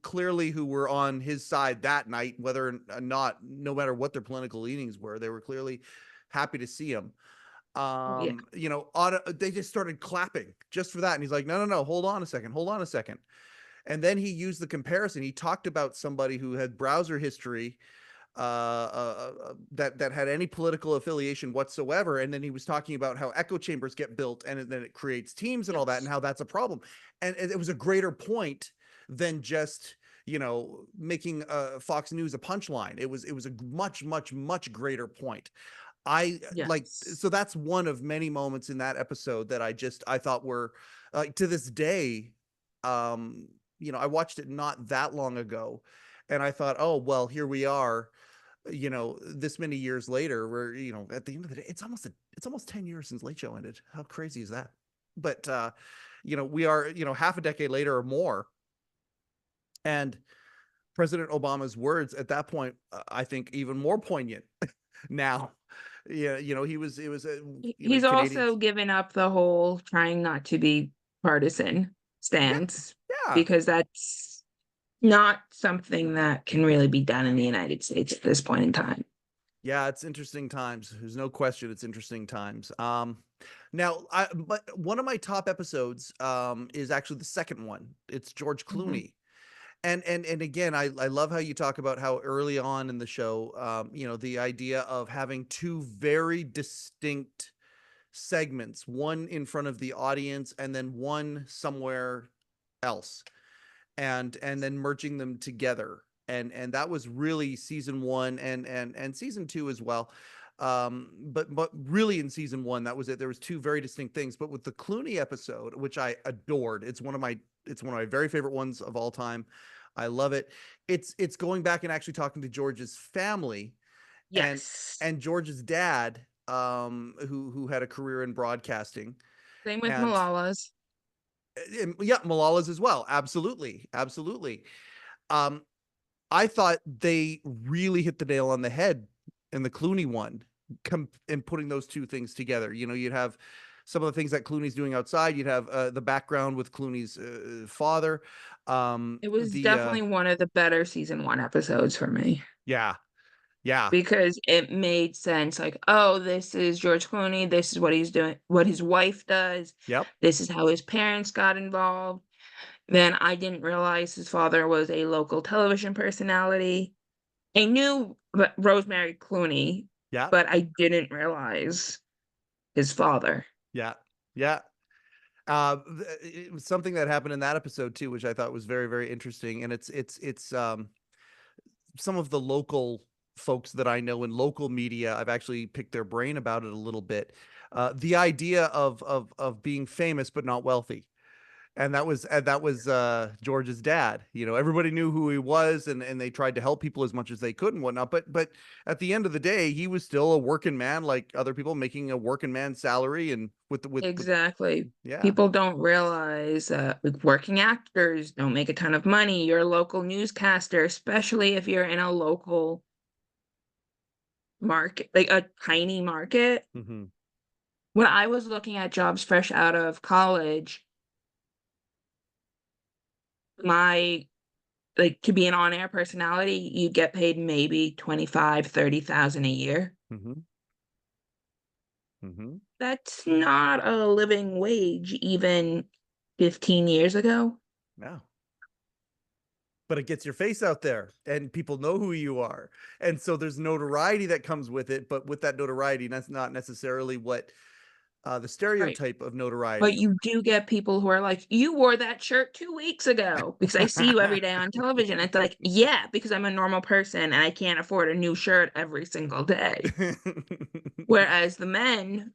clearly who were on his side that night, whether or not, no matter what their political leanings were, they were clearly happy to see him. Yeah. They just started clapping just for that. And he's like, no, hold on a second. Hold on a second. And then he used the comparison. He talked about somebody who had browser history that had any political affiliation whatsoever. And then he was talking about how echo chambers get built, and then it creates teams and all that, and Yes. how that's a problem. And it was a greater point than just making Fox News a punchline. It was a much greater point. I like Yes. so that's one of many moments in that episode that I thought were to this day. I watched it not that long ago, and I thought, oh well, here we are, this many years later, where at the end of the day, it's almost 10 years since Late Show ended. How crazy is that? But we are half a decade later or more, and President Obama's words at that point, I think, even more poignant now. Yeah, he was it was He's also Canadians. given up the whole trying not to be partisan Yeah, stance yeah. because that's not something that can really be done in the United States at this point in time. Yeah, it's interesting times. There's no question it's interesting times. Now, but one of my top episodes is actually the second one. It's George Mhm. Clooney. And again, I love how you talk about how early on in the show, the idea of having two very distinct segments, one in front of the audience and then one somewhere else, and then merging them together. And that was really season 1 and season 2 as well. But really in season 1, that was it. There was two very distinct things. But with the Clooney episode, which I adored, it's one of my very favorite ones of all time. I love it. It's going back and actually talking to George's family and Yes. George's dad, who had a career in broadcasting, Same with and, Malala's. yeah, Malala's as well. Absolutely, absolutely. Um, I thought they really hit the nail on the head in the Clooney one, in putting those two things together. You know, you'd have some of the things that Clooney's doing outside. You'd have the background with Clooney's father. It was The definitely one of the better season 1 episodes for me Yeah, yeah, because it made sense. Like, oh, this is George Clooney. This is what he's doing, what his wife does. yep. This is how his parents got involved. Then I didn't realize his father was a local television personality. I knew Rosemary Clooney, Yeah, but I didn't realize his father. yeah, yeah. It was something that happened in that episode too, which I thought was very, very interesting. And it's some of the local folks that I know in local media. I've actually picked their brain about it a little bit. The idea of being famous but not wealthy. And that was George's dad. You know, everybody knew who he was, and they tried to help people as much as they could and whatnot. But at the end of the day, he was still a working man like other people, making a working man salary, and with Exactly. yeah. People don't realize like, working actors don't make a ton of money. You're a local newscaster, especially if you're in a local market, like a tiny market. Hmm. When I was looking at jobs fresh out of college, my like to be an on-air personality, you get paid maybe 25-30,000 a year. Hmm. Hmm. That's not a living wage even 15 years ago. No. But it gets your face out there and people know who you are. And so there's notoriety that comes with it. But with that notoriety, that's not necessarily what the Right. stereotype of But notoriety. you do get people who are like, you wore that shirt 2 weeks ago because I see you every day on television. It's like, yeah, because I'm a normal person and I can't afford a new shirt every single day. Whereas the men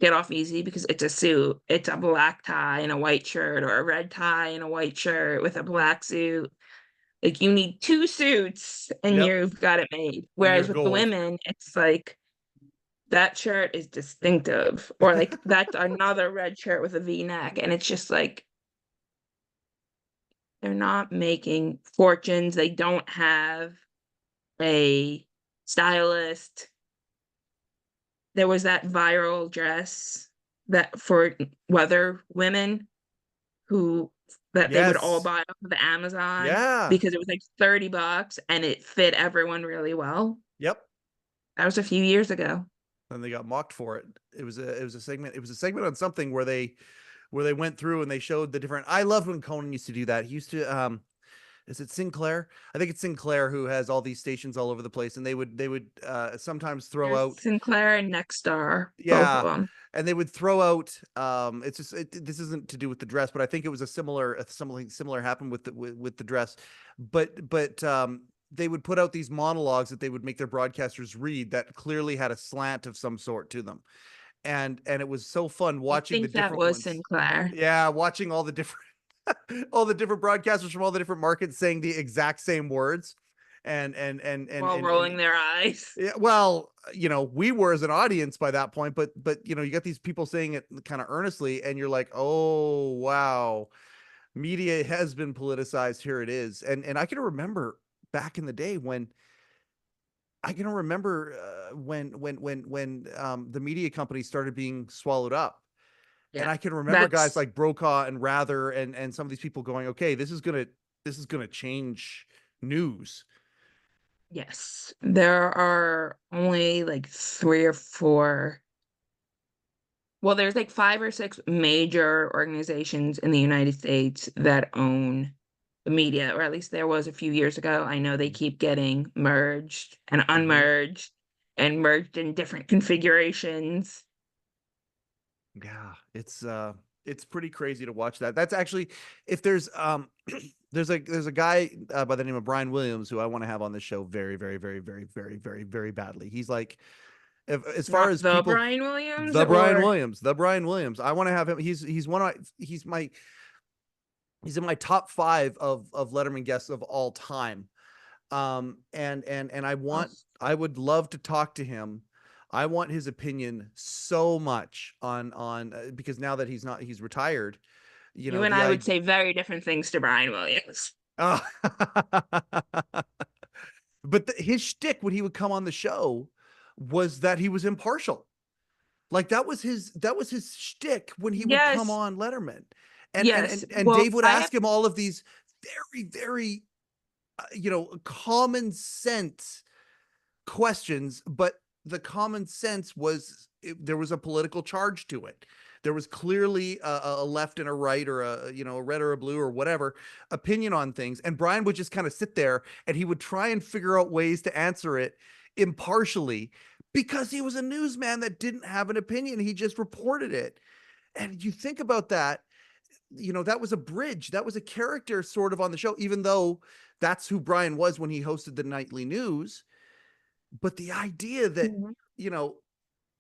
get off easy because it's a suit. It's a black tie and a white shirt, or a red tie and a white shirt with a black suit. Like you need 2 suits and Yep. you've got it made. And you're Whereas with the gold. women, it's like that shirt is distinctive, or like that's another red shirt with a V-neck, and it's just like they're not making fortunes. They don't have a stylist. There was that viral dress that for weather women who that they would all Yes. buy off of Amazon Yeah. because it was like $30 and it fit everyone really well. Yep. That was a few years ago. And they got mocked for it. It was a segment. It was a segment on something where they went through and they showed the different. I loved when Conan used to do that. He used to is it Sinclair? I think it's Sinclair who has all these stations all over the place, and they would sometimes throw There's out. Sinclair and Nexstar, both of Yeah, them. and they would throw out. It's just this isn't to do with the dress, but I think it was something similar happened with with the dress, but they would put out these monologues that they would make their broadcasters read that clearly had a slant of some sort to them, and it was so fun I watching the think that different was ones. Sinclair Yeah, watching all the different all the different broadcasters from all the different markets saying the exact same words while and rolling their eyes. yeah, well, you know, we were as an audience by that point, but you know, you got these people saying it kind of earnestly, and you're like, oh wow, media has been politicized. Here it is, and I can remember back in the day when I can remember when the media companies started being swallowed up. And Yeah. I can remember guys That's like Brokaw and Rather and some of these people going, okay, this is gonna change news. yes. There are only like 3 or 4. Well, there's like 5 or 6 major organizations in the United States that own the media, or at least there was a few years ago. I know they keep getting merged and Mm-hmm. unmerged and merged in different configurations. Yeah, it's pretty crazy to watch that. That's actually if there's there's a guy by the name of Brian Williams who I want to have on this show very very very very very very very badly. He's like if, as far Not as the people Brian Williams, or The Brian Williams. I want to have him. He's in my top 5 of Letterman guests of all time. And Oh, I would love to talk to him. I want his opinion so much on because now that he's retired, you you know, and the I would idea. say very different things to Brian Williams. Oh. But his shtick when he would come on the show was that he was impartial. Like that was his shtick when he would come Yes, on Letterman. yes. And Well, Dave would I have ask him all of these very common sense questions, but the common sense was there was a political charge to it. There was clearly a left and a right, or a red or a blue or whatever opinion on things. And Brian would just kind of sit there and he would try and figure out ways to answer it impartially, because he was a newsman that didn't have an opinion. He just reported it. And you think about that, that was a bridge. That was a character sort of on the show, even though that's who Brian was when he hosted the nightly news. But the idea that, Mhm. you know,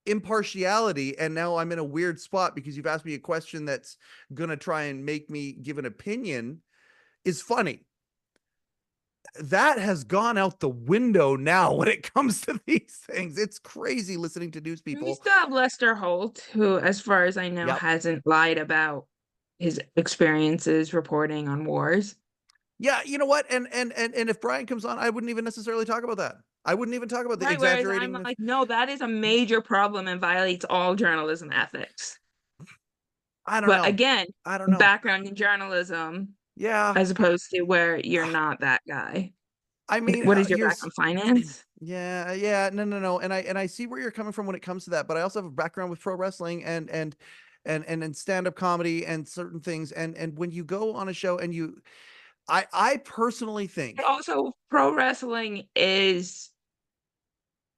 impartiality, and now I'm in a weird spot because you've asked me a question that's going to try and make me give an opinion, is funny. That has gone out the window now when it comes to these things. It's crazy listening to news We people. still have Lester Holt, who, as far as I know, Yep. hasn't lied about his experiences reporting on wars. Yeah, you know what? And if Brian comes on, I wouldn't even necessarily talk about that. I wouldn't even talk about the Right, whereas I'm exaggerating. like, no, that is a major problem and violates all journalism ethics. I don't But know. again, I don't know. background in journalism, Yeah. as opposed to where you're not that guy. I mean, What is your here's background? Finance? yeah, no. And I see where you're coming from when it comes to that, but I also have a background with pro wrestling and stand-up comedy and certain things. And when you go on a show and I personally But think, also, pro wrestling is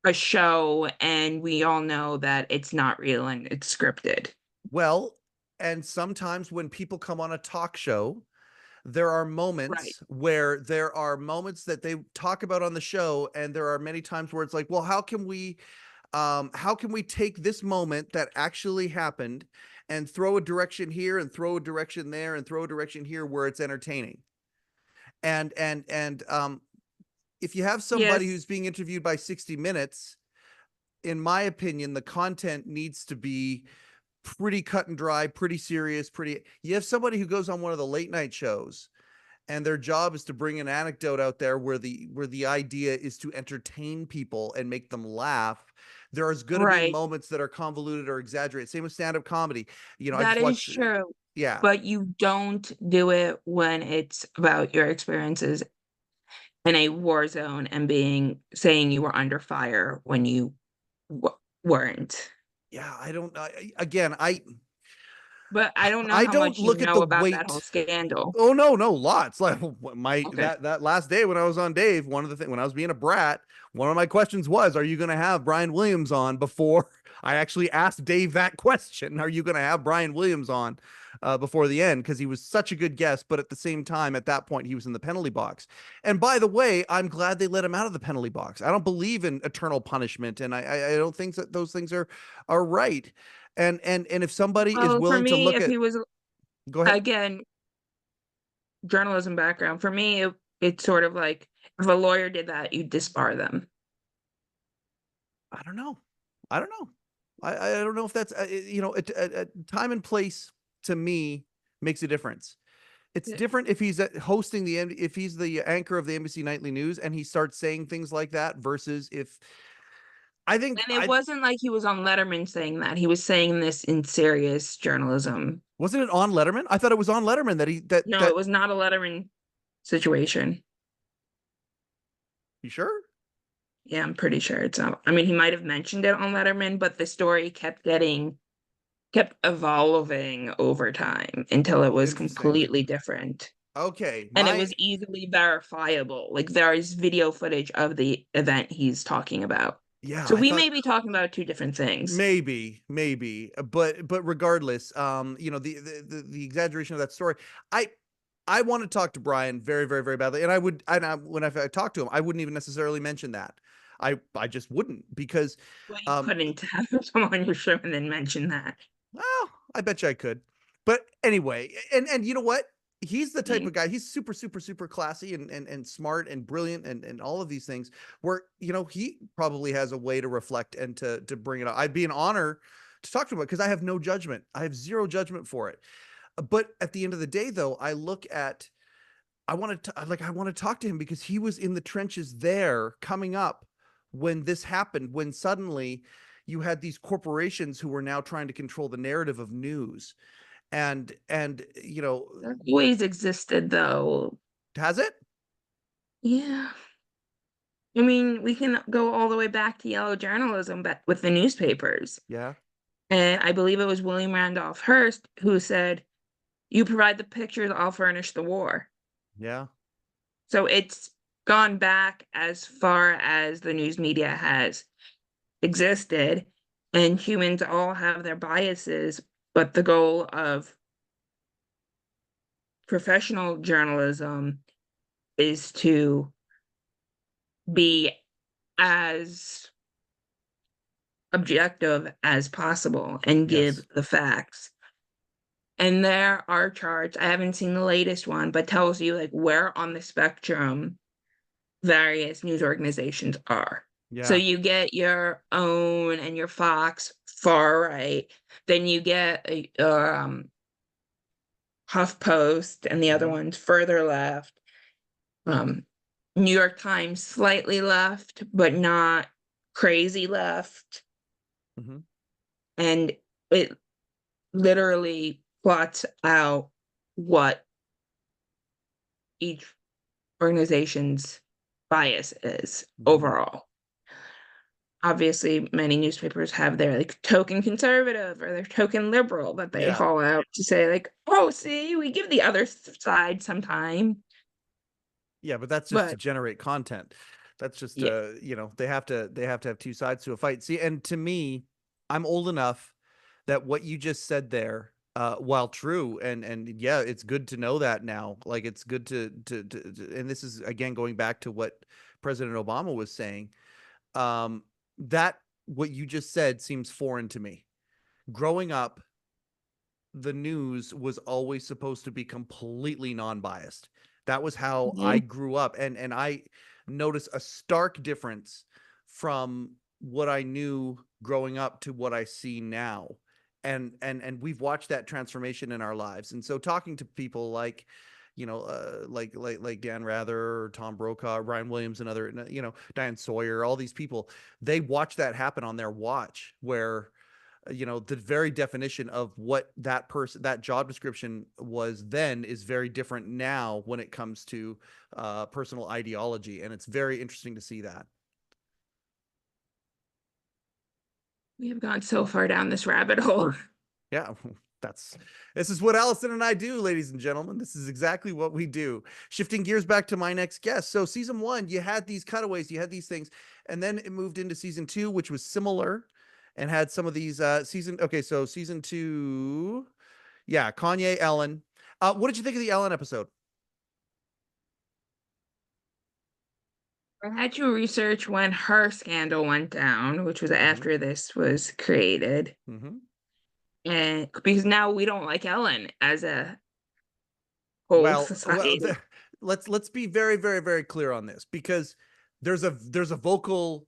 a show, and we all know that it's not real and it's scripted. well, and sometimes when people come on a talk show, there are Right. moments that they talk about on the show, and there are many times where it's like, well, how can we take this moment that actually happened and throw a direction here and throw a direction there and throw a direction here where it's entertaining. And if you have somebody Yes. who's being interviewed by 60 Minutes, in my opinion, the content needs to be pretty cut and dry, pretty serious, pretty. You have somebody who goes on one of the late night shows and their job is to bring an anecdote out there where the idea is to entertain people and make them laugh. There's going to be Right. moments that are convoluted or exaggerated. Same with stand-up comedy. I That just is watched, true. yeah. But you don't do it when it's about your experiences in a war zone and saying you were under fire when you weren't. Yeah, I don't again, But I don't know I how don't much you look at the know about that whole weight. scandal. Oh no, lots. Like my Okay. that last day when I was on Dave, one of the things when I was being a brat, one of my questions was, "Are you going to have Brian Williams on?" Before I actually asked Dave that question, "Are you going to have Brian Williams on?" Before the end, because he was such a good guest, but at the same time, at that point, he was in the penalty box. And by the way, I'm glad they let him out of the penalty box. I don't believe in eternal punishment, and I don't think that those things are right. And if somebody is Well, for willing to me, look if at, he was, go ahead. again, journalism background, for me, it's sort of like if a lawyer did that, you'd disbar them. I don't know. I don't know. I don't know if that's time and place to me makes a difference. It's Yeah. different if he's hosting if he's the anchor of the NBC Nightly News and he starts saying things like that versus if I think And it I wasn't like he was on Letterman saying that. He was saying this in serious journalism. wasn't it on Letterman? I thought it was on Letterman that he No, it that was not a Letterman situation. you sure? Yeah, I'm pretty sure it's not. I mean, he might have mentioned it on Letterman, but the story kept evolving over time until it was Interesting. completely different. Okay, And it my was easily verifiable. Like there is video footage of the event he's talking about. yeah, So I we thought may be talking about two different things. maybe, but regardless, the exaggeration of that story, I want to talk to Brian very badly, and when I talk to him, I wouldn't even necessarily mention that. I just wouldn't because, Well, you um, couldn't have him come on your show and then mention that. well, I bet you I could, but anyway, and you know what? he's the type of guy, he's super, super, super classy and smart and brilliant and all of these things where, you know, he probably has a way to reflect and to bring it up. I'd be an honor to talk to him about because I have no judgment. I have zero judgment for it. But at the end of the day, though, I look at, I want to talk to him because he was in the trenches there coming up when this happened, when suddenly you had these corporations who were now trying to control the narrative of news. And you know, That always existed, though. has it? Yeah. I mean, we can go all the way back to yellow journalism with the newspapers. Yeah. And I believe it was William Randolph Hearst who said, "You provide the pictures, I'll furnish the war." Yeah. So it's gone back as far as the news media has existed, and humans all have their biases, but the goal of professional journalism is to be as objective as possible and give Yes. the facts. And there are charts, I haven't seen the latest one, but tells you like where on the spectrum various news organizations are. So Yeah. you get your OWN and your Fox far right, then you get HuffPost and the other Mhm. ones further left. New York Times slightly left, but not crazy left. Mhm. And it literally plots out what each organization's bias is Mhm. overall. Obviously, many newspapers have their like token conservative or their token liberal that they Yeah. haul out to say like, "Oh, see, we give the other side some time." Yeah, but that's just to But generate content. That's just yeah, you know, they have to have two sides to a fight. See, and to me, I'm old enough that what you just said there, while true, and yeah, it's good to know that now. Like it's good and this is again going back to what President Obama was saying. That what you just said seems foreign to me. Growing up, the news was always supposed to be completely non-biased. That was how I mhm. grew up, and I noticed a stark difference from what I knew growing up to what I see now. And we've watched that transformation in our lives. And so talking to people like, you know, like Dan Rather or Tom Brokaw, Ryan Williams, and other, you know, Diane Sawyer, all these people, they watch that happen on their watch where you know the very definition of what that person, that job description was then is very different now when it comes to personal ideology, and it's very interesting to see that. We have gone so far down this rabbit hole. Yeah. that's this is what Allison and I do, ladies and gentlemen. This is exactly what we do. Shifting gears back to my next guest. So season 1, you had these cutaways, you had these things, and then it moved into season 2, which was similar and had some of these so season 2. Yeah, Kanye, Ellen. What did you think of the Ellen episode? I had to research when her scandal went down, which was Mhm, after this was created. mhm. And because now we don't like Ellen as a whole Well, society. let's be very, very, very clear on this because there's a vocal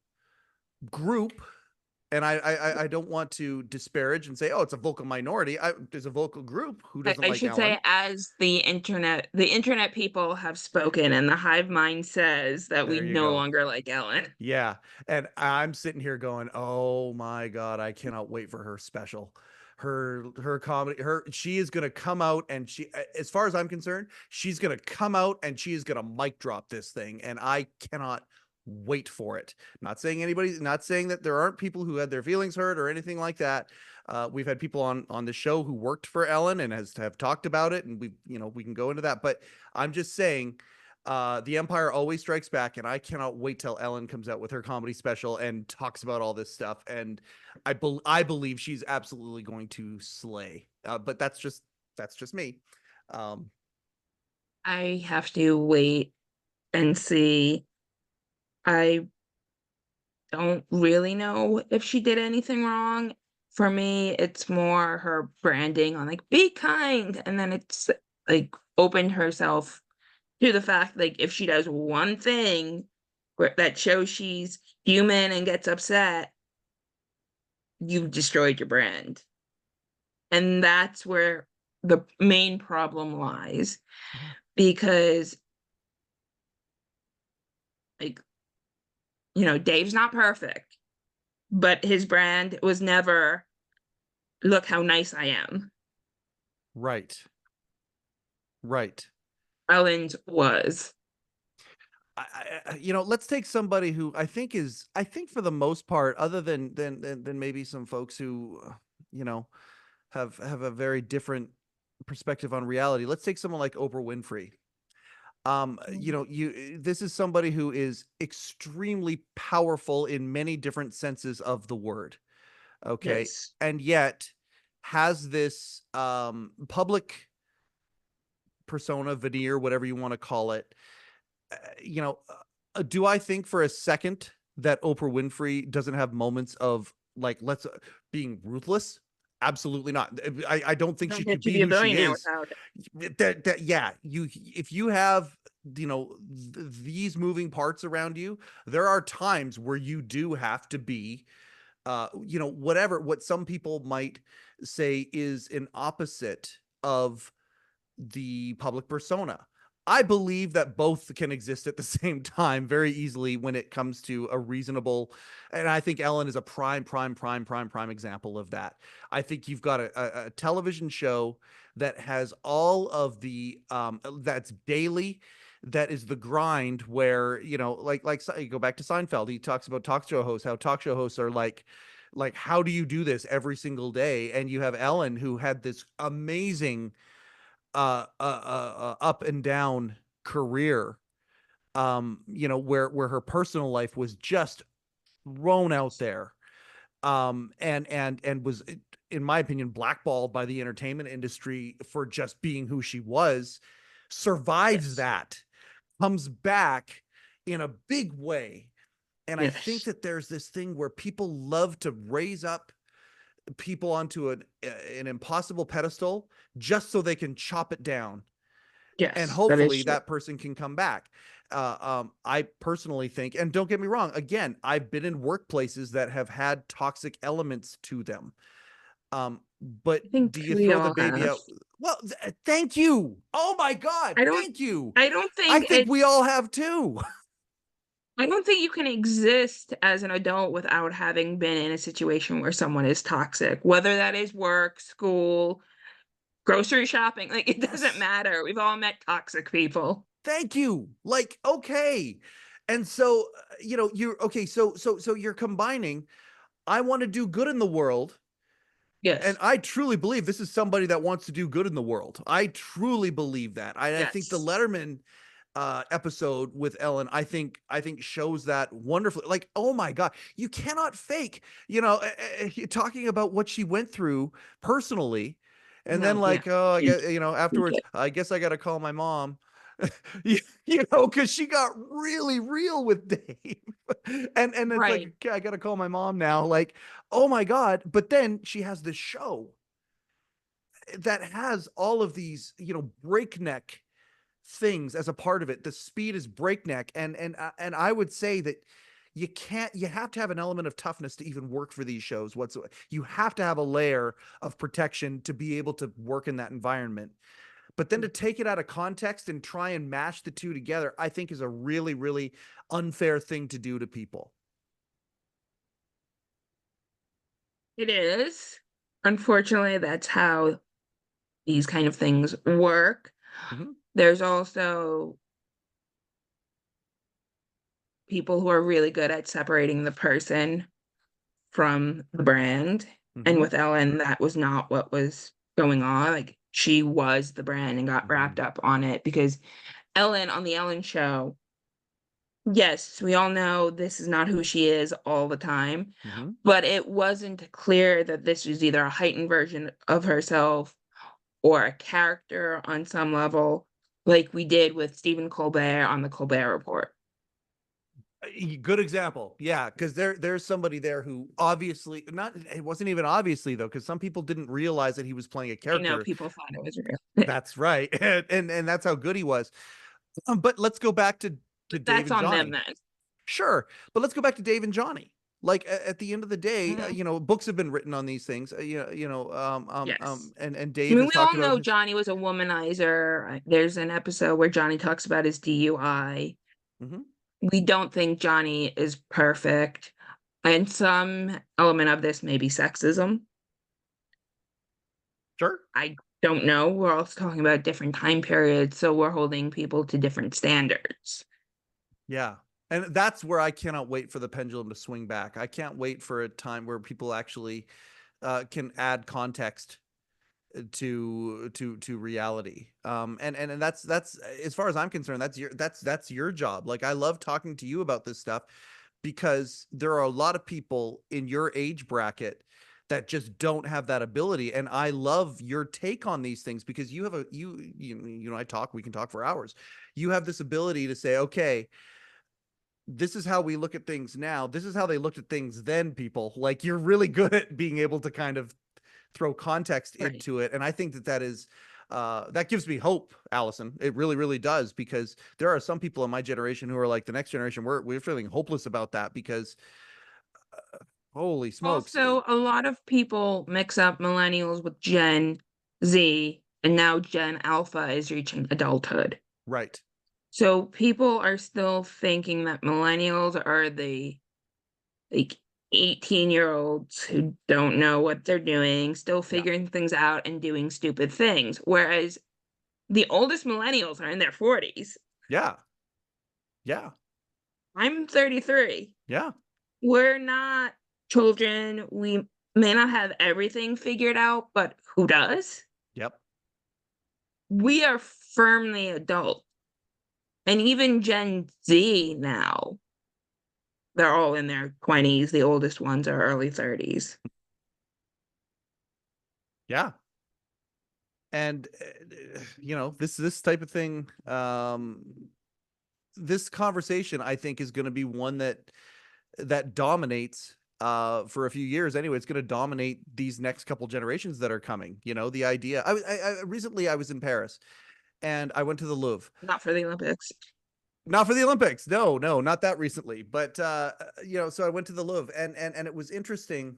group, and I don't want to disparage and say, oh, it's a vocal minority. There's a vocal group who doesn't I like should say, Ellen. as the internet people have spoken, and the hive mind says that we There you no go. longer like Ellen. Yeah. And I'm sitting here going, "Oh my God, I cannot wait for her special." Her comedy, she is gonna come out and as far as I'm concerned, she's gonna come out and she is gonna mic drop this thing. And I cannot wait for it. Not saying that there aren't people who had their feelings hurt or anything like that. We've had people on the show who worked for Ellen and have talked about it, and we can go into that. But I'm just saying the Empire always strikes back, and I cannot wait till Ellen comes out with her comedy special and talks about all this stuff. And I believe she's absolutely going to slay. But that's just me. Um, I have to wait and see. I don't really know if she did anything wrong. For me, it's more her branding on like be kind, and then it's like opened herself to the fact, like, if she does one thing that shows she's human and gets upset, you've destroyed your brand. And that's where the main problem lies, Mhm. because, like, Dave's not perfect, but his brand was never, look how nice I am. Right. Right. Ellen's was. Let's take somebody who I think for the most part, other than maybe some folks who, you know, have a very different perspective on reality. Let's take someone like Oprah Winfrey. This is somebody who is extremely powerful in many different senses of the word. Okay. Yes. And yet has this public persona, veneer, whatever you want to call it. uh, you know, do I think for a second that Oprah Winfrey doesn't have moments of like, being ruthless? Absolutely not. I don't think she Don't could get to be be a who she billionaire is. without it. Yeah, if you have, these moving parts around you, there are times where you do have to be, what some people might say is an opposite of the public persona. I believe that both can exist at the same time very easily when it comes to a reasonable, and I think Ellen is a prime example of that. I think you've got a television show that has all of the that's daily, that is the grind where, you go back to Seinfeld. He talks about talk show hosts, how talk show hosts are like how do you do this every single day? And you have Ellen, who had this amazing up and down career, where her personal life was just thrown out there, and was, in my opinion, blackballed by the entertainment industry for just being who she was. Survives Yes. that, comes back in a big way. And I think Yes. that there's this thing where people love to raise up people onto an impossible pedestal just so they can chop it down, and Yes. That is hopefully true. that person can come back. I personally think, and don't get me wrong, again, I've been in workplaces that have had toxic elements to them. But I think do you we throw the all baby have. out? Well, thank you. Oh my God, I don't thank you. I don't I think think it's we all have too. I don't think you can exist as an adult without having been in a situation where someone is toxic, whether that is work, school, grocery shopping, like, it doesn't Yes, matter. We've all met toxic people. thank you. Like, okay. And so, you're okay. So you're combining, I want to do good in the world. And Yes. I truly believe this is somebody that wants to do good in the world. I truly believe that. I think the Yes. Letterman episode with Ellen, I think shows that wonderfully. Like, oh my God, you cannot fake, talking about what she went through personally, and then No, yeah. like, oh, I You guess, afterwards, can't. I guess I got to call my mom. Because she got really real with Dave, and it's like, Right. okay, I got to call my mom now. Like, oh my God! But then she has this show that has all of these, breakneck things as a part of it. The speed is breakneck, and I would say that you have to have an element of toughness to even work for these shows whatsoever. You have to have a layer of protection to be able to work in that environment. But then to take it out of context and try and mash the two together, I think is a really, really unfair thing to do to people. It is. Unfortunately, that's how these kind of things work. Mhm, There's also people who are really good at separating the person from the brand. And mhm, with Ellen, that was not what was going on. Like, she was the brand and got wrapped mhm, up on it because Ellen on the Ellen show, yes, we all know this is not who she is all the time, mhm. but it wasn't clear that this was either a heightened version of herself or a character on some level, like we did with Stephen Colbert on the Colbert Report. Good example. Yeah, because there's somebody there who obviously not, it wasn't even obviously though, because some people didn't realize that he was playing a I know character. people thought it was real. That's right. And that's how good he was. But let's go back to But Dave that's and on them Johnny. then. Sure. But let's go back to Dave and Johnny. Like at the end of the day, Mhm. books have been written on these things. Yes. And I Dave mean, has we all talked about know his. Johnny was a womanizer. There's an episode where Johnny talks about his DUI. Mhm. We don't think Johnny is perfect. And some element of this may be sexism. Sure. I don't know. We're also talking about different time periods, so we're holding people to different standards. Yeah. And that's where I cannot wait for the pendulum to swing back. I can't wait for a time where people actually can add context to reality. And that's as far as I'm concerned, that's your job. Like I love talking to you about this stuff because there are a lot of people in your age bracket that just don't have that ability, and I love your take on these things because you have we can talk for hours. You have this ability to say, okay, this is how we look at things now, this is how they looked at things then. People, like, you're really good at being able to kind of throw context Right. into it, and I think that is that gives me hope, Allison. It really, really does, because there are some people in my generation who are like the next generation. We're feeling hopeless about that because holy smokes. Also, a lot of people mix up millennials with Gen Z, and now Gen Alpha is reaching adulthood. Right. So people are still thinking that millennials are the like 18-year-olds who don't know what they're doing, still Yeah. figuring things out and doing stupid things. Whereas the oldest millennials are in their 40s. Yeah. Yeah. I'm 33. Yeah. We're not children. We may not have everything figured out, but who does? Yep. We are firmly adult. And even Gen Z now, they're all in their 20s. The oldest ones are early 30s. Yeah. And this type of thing, this conversation, I think, is going to be one that dominates for a few years anyway. It's going to dominate these next couple generations that are coming. The idea. I recently I was in Paris and I went to the Louvre. Not for the Olympics. Not for the Olympics. No, not that recently. But so I went to the Louvre, and it was interesting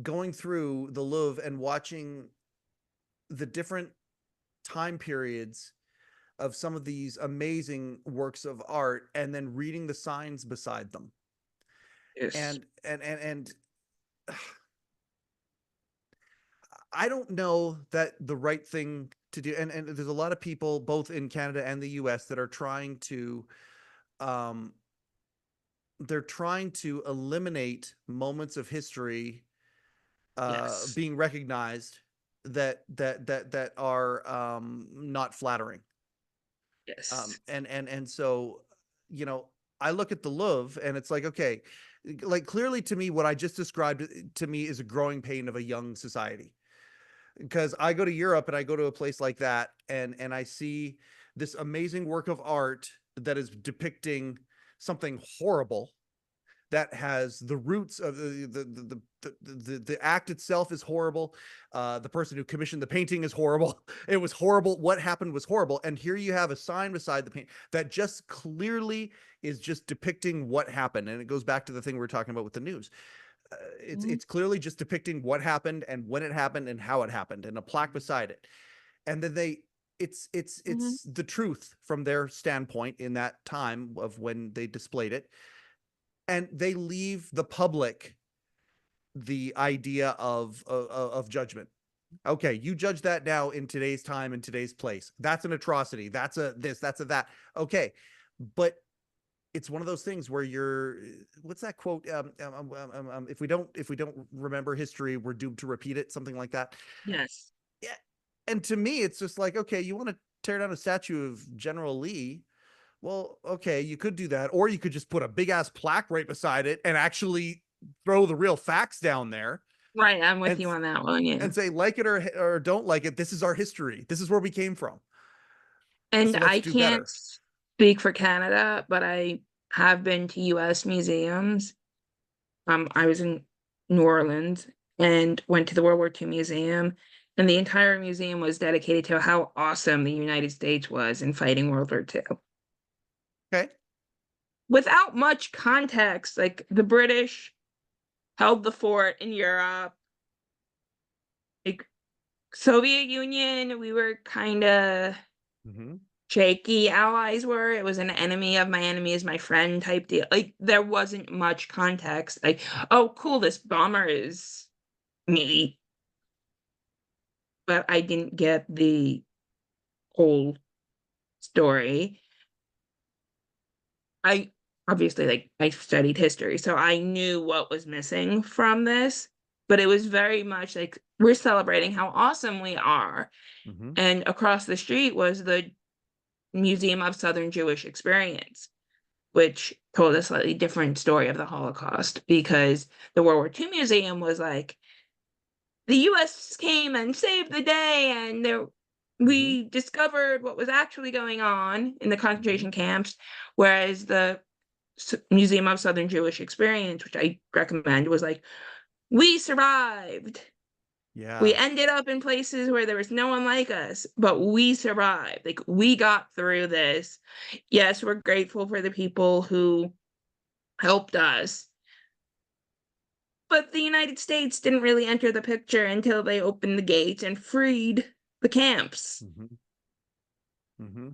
going through the Louvre and watching the different time periods of some of these amazing works of art, and then reading the signs beside them. Yes. And I don't know that the right thing to do, and there's a lot of people both in Canada and the US that are trying to they're trying to eliminate moments of history Yes. being recognized that are not flattering. Yes. And so, I look at the Louvre and it's like, okay, like clearly to me, what I just described to me is a growing pain of a young society. Because I go to Europe and I go to a place like that, and I see this amazing work of art that is depicting something horrible, that has the roots of the act itself is horrible. The person who commissioned the painting is horrible. It was horrible. What happened was horrible. And here you have a sign beside the paint that just clearly is just depicting what happened. And it goes back to the thing we were talking about with the news. It's clearly just depicting what happened and when it happened and how it happened, and a plaque beside it. And then it's the truth from their standpoint in that time of when they displayed it, and they leave the public the idea of judgment. Okay, you judge that now in today's time, in today's place. That's an atrocity. That's a this, that's a that. Okay, but it's one of those things where what's that quote? If we don't remember history, we're doomed to repeat it. Something like that. Yes. Yeah. And to me, it's just like, okay, you want to tear down a statue of General Lee? Well, okay, you could do that, or you could just put a big ass plaque right beside it and actually throw the real facts down there. Right. I'm with and, you on that one. Yeah. and say, like it or don't like it, this is our history. This is where we came from. And So let's I do can't better. speak for Canada, but I have been to US museums. I was in New Orleans and went to the World War II Museum, and the entire museum was dedicated to how awesome the United States was in fighting World War II. Okay. Without much context, like the British held the fort in Europe. Like Soviet Union, we were kind of Mm-hmm. shaky. Allies were. It was an enemy of my enemy is my friend type deal. Like there wasn't much context. Like, oh, cool, this bomber is me, but I didn't get the whole story. I obviously like I studied history, so I knew what was missing from this, but it was very much like we're celebrating how awesome we are. Mm-hmm. And across the street was the Museum of Southern Jewish Experience, which told a slightly different story of the Holocaust because the World War II Museum was like, the US came and saved the day, and we discovered what was actually going on in the concentration camps, whereas the Museum of Southern Jewish Experience, which I recommend, was like, we survived. We Yeah. ended up in places where there was no one like us, but we survived. Like, we got through this. Yes, we're grateful for the people who helped us, but the United States didn't really enter the picture until they opened the gates and freed the camps. Mm-hmm. Mm-hmm.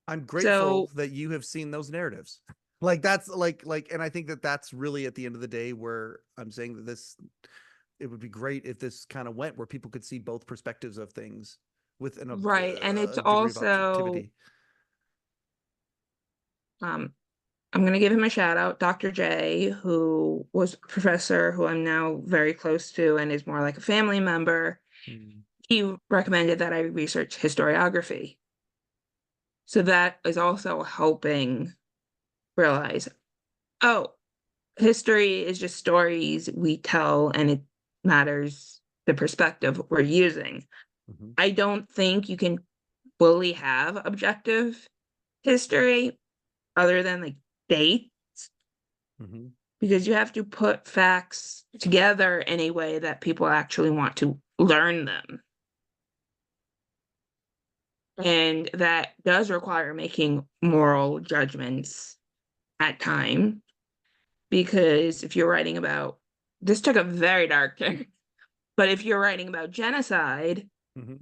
I'm grateful So, that you have seen those narratives. Like that's like, and I think that that's really at the end of the day where I'm saying that it would be great if this kind of went where people could see both perspectives of things with right. And it's a degree of also, objectivity. um, I'm going to give him a shout out, Dr. J, who was a professor who I'm now very close to and is more like a family member. Mm. He recommended that I research historiography. So that is also helping realize, oh, history is just stories we tell, and it matters the perspective we're using. Mm-hmm. I don't think you can fully have objective history other than like dates, Mm-hmm. because you have to put facts together in a way that people actually want to learn them. And that does require making moral judgments at times, because if you're writing about, this took a very dark turn, but if you're writing about genocide, Mm-hmm.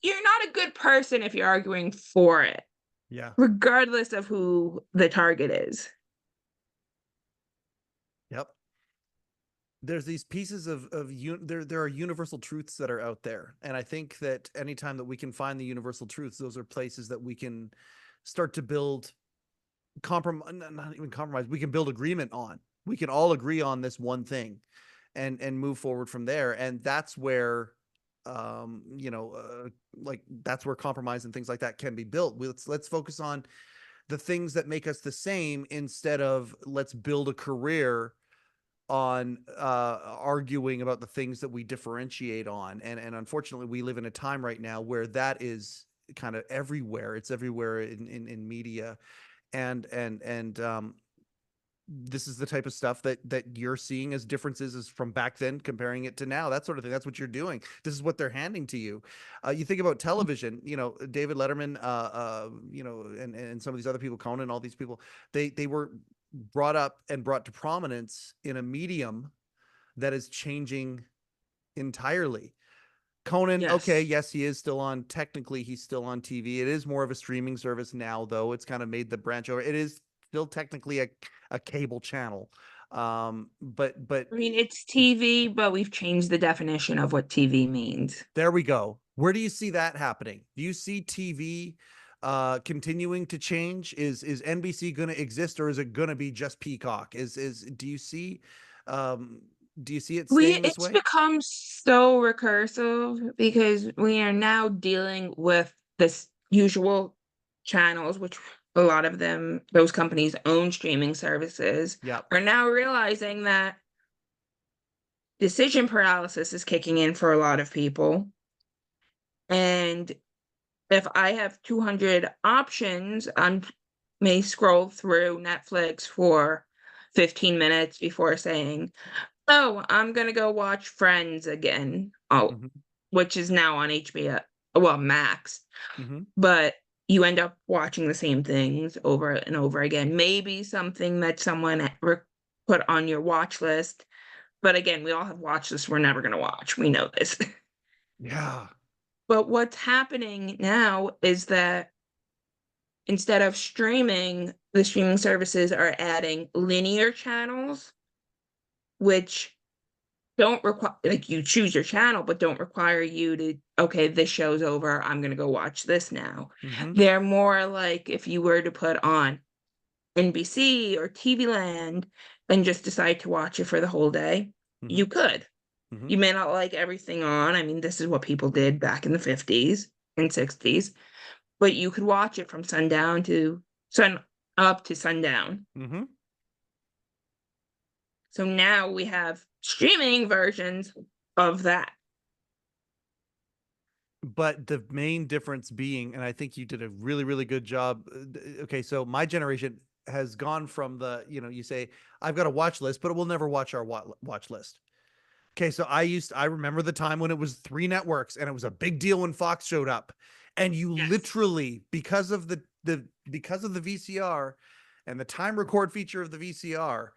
you're not a good person if you're arguing for it, Yeah. regardless of who the target is. Yep. There's these pieces there are universal truths that are out there, and I think that anytime that we can find the universal truths, those are places that we can start to build not even compromise, we can build agreement on. We can all agree on this one thing and move forward from there, and that's where like that's where compromise and things like that can be built. Let's focus on the things that make us the same instead of let's build a career on arguing about the things that we differentiate on. And unfortunately we live in a time right now where that is kind of everywhere. It's everywhere in media, and this is the type of stuff that you're seeing as differences is from back then comparing it to now, that sort of thing. That's what you're doing. This is what they're handing to you. You think about television, David Letterman, and some of these other people, Conan, all these people, they were brought up and brought to prominence in a medium that is changing entirely. Conan, okay, Yes. yes, he is still on. Technically, he's still on TV. It is more of a streaming service now, though. It's kind of made the branch over. It is still technically a cable channel. But I mean, it's TV, but we've changed the definition of what TV means. there we go. Where do you see that happening? Do you see TV continuing to change? Is NBC going to exist, or is it going to be just Peacock? Um, do you see it staying this It's way? become so recursive because we are now dealing with this usual channels, which a lot of them, those companies own streaming services, Yep. are now realizing that decision paralysis is kicking in for a lot of people. And if I have 200 options, I may scroll through Netflix for 15 minutes before saying, "Oh, I'm gonna go watch Friends again." Oh, Mhm, which is now on HBO, well, Max. mhm. But you end up watching the same things over and over again. Maybe something that someone put on your watch list. But again, we all have watch lists we're never going to watch. We know this. Yeah. But what's happening now is that instead of streaming, the streaming services are adding linear channels, which don't require, like, you choose your channel, but don't require you to, okay, this show's over. I'm going to go watch this now. Mhm, They're more like if you were to put on NBC or TV Land and just decide to watch it for the whole day, mhm, you could. mhm. You may not like everything on. I mean, this is what people did back in the 50s and 60s, but you could watch it from sundown to sun up to sundown. Mhm. So now we have streaming versions of that. But the main difference being, and I think you did a really, really good job. Okay, so my generation has gone from you say, I've got a watch list, but we'll never watch our watch list. Okay, so I remember the time when it was three networks and it was a big deal when Fox showed up. And you Yes. literally, because of the VCR and the time record feature of the VCR,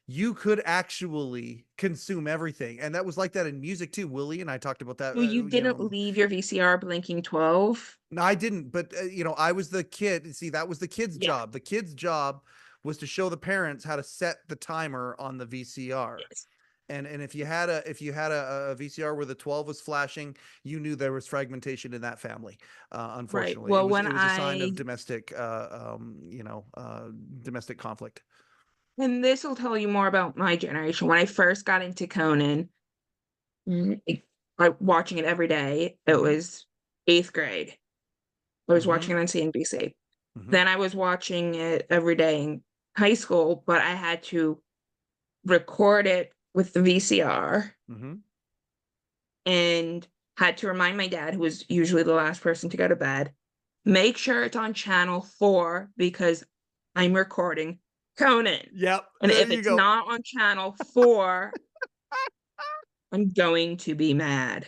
you could actually consume everything. And that was like that in music too. Willie and I talked about that. So you didn't leave your VCR blinking 12? No, I didn't, but I was the kid. See, that was the kid's Yeah. job. The kid's job was to show the parents how to set the timer on the VCR. Yes. And if you had a VCR where the 12 was flashing, you knew there was fragmentation in that family. Right. Unfortunately, it Well, was when it was a sign I of domestic conflict. and this will tell you more about my generation. When I first got into Conan, watching it every day, it Hmm. was 8th grade. I was Hmm. watching it on CNBC. Hmm. Then I was watching it every day in high school, but I had to record it with the VCR Hmm. and had to remind my dad, who was usually the last person to go to bed, make sure it's on channel 4 because I'm recording Conan. Yep, And there if you it's go. not on channel 4, I'm going to be mad.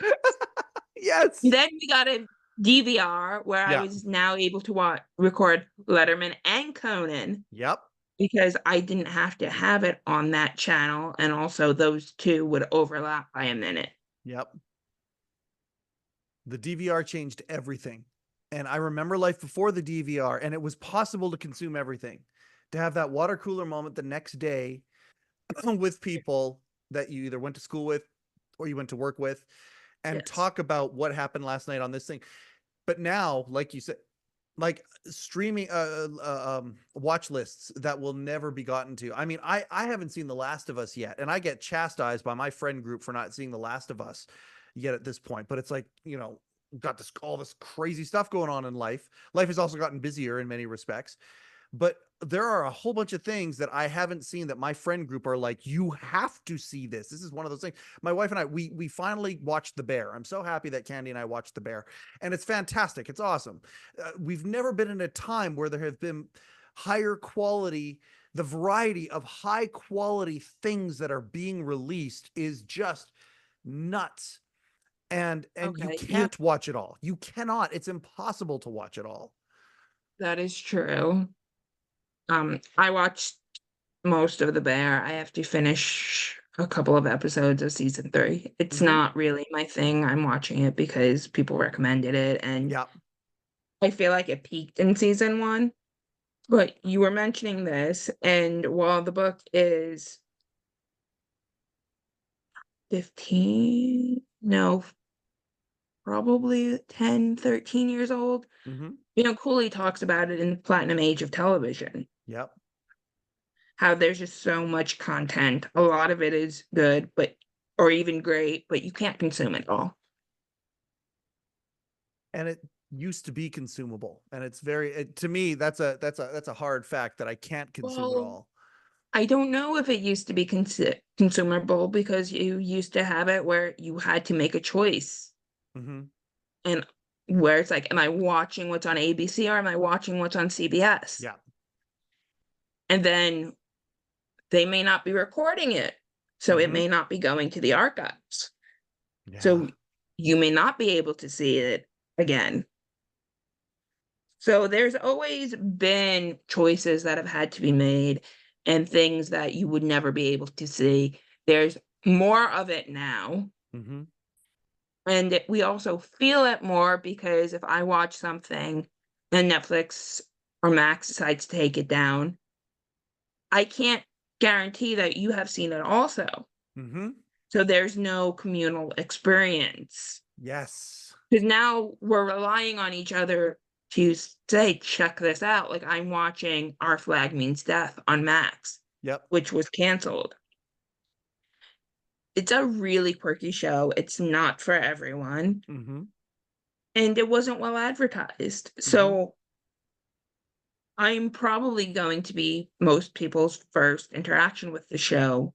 Yes. Then we got a DVR where I Yeah. was now able to record Letterman and Conan Yep. because I didn't have to have it on that channel, and also those 2 would overlap by a minute. Yep. The DVR changed everything. And I remember life before the DVR, and it was possible to consume everything. To have that water cooler moment the next day with people that you either went to school with or you went to work with and Yes. talk about what happened last night on this thing. But now, like you said, like streaming watch lists that will never be gotten to. I mean, I haven't seen The Last of Us yet, and I get chastised by my friend group for not seeing The Last of Us yet at this point. But it's like, got this all this crazy stuff going on in life. Life has also gotten busier in many respects. But there are a whole bunch of things that I haven't seen that my friend group are like, you have to see this. This is one of those things. My wife and I, we finally watched The Bear. I'm so happy that Candy and I watched The Bear, and it's fantastic. It's awesome. We've never been in a time where there have been higher quality. The variety of high quality things that are being released is just nuts. And you Okay, yeah, can't watch it all. You cannot. It's impossible to watch it all. that is true. I watched most of The Bear. I have to finish a couple of episodes of season 3. It's Mm-hmm. not really my thing. I'm watching it because people recommended it, and Yeah. I feel like it peaked in season 1. But you were mentioning this, and while the book is 15, no, probably 10, 13 years old, Mm-hmm. Cooley talks about it in the Platinum Age of television, Yep. how there's just so much content. A lot of it is good, or even great, but you can't consume it all. And it used to be consumable, and it's to me that's a hard fact that I can't consume it Well, all. I don't know if it used to be consumable because you used to have it where you had to make a choice. Mm-hmm. And where it's like, am I watching what's on ABC or am I watching what's on CBS? Yeah. And then they may not be recording it, so it Mhm. may not be going to the archives. Yeah. So you may not be able to see it again. So there's always been choices that have had to be made and things that you would never be able to see. There's more of it now. Mhm. And we also feel it more because if I watch something and Netflix or Max decides to take it down, I can't guarantee that you have seen it also. Mhm. So there's no communal experience. Yes. Because now we're relying on each other to say, check this out. Like I'm watching Our Flag Means Death on Max, Yep. which was canceled. It's a really quirky show. It's not for everyone. Mhm. And it wasn't well advertised. Mhm. So I'm probably going to be most people's first interaction with the show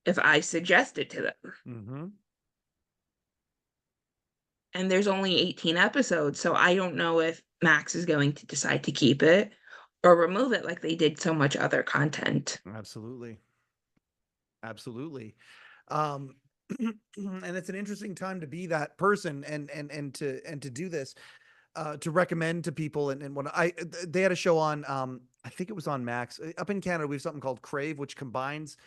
if I suggest it to them. Mhm. And there's only 18 episodes, so I don't know if Max is going to decide to keep it or remove it like they did so much other content. Absolutely. Absolutely. Um, and it's an interesting time to be that person and to do this, to recommend to people. And when they had a show on, I think it was on Max. Up in Canada, we have something called Crave, which combines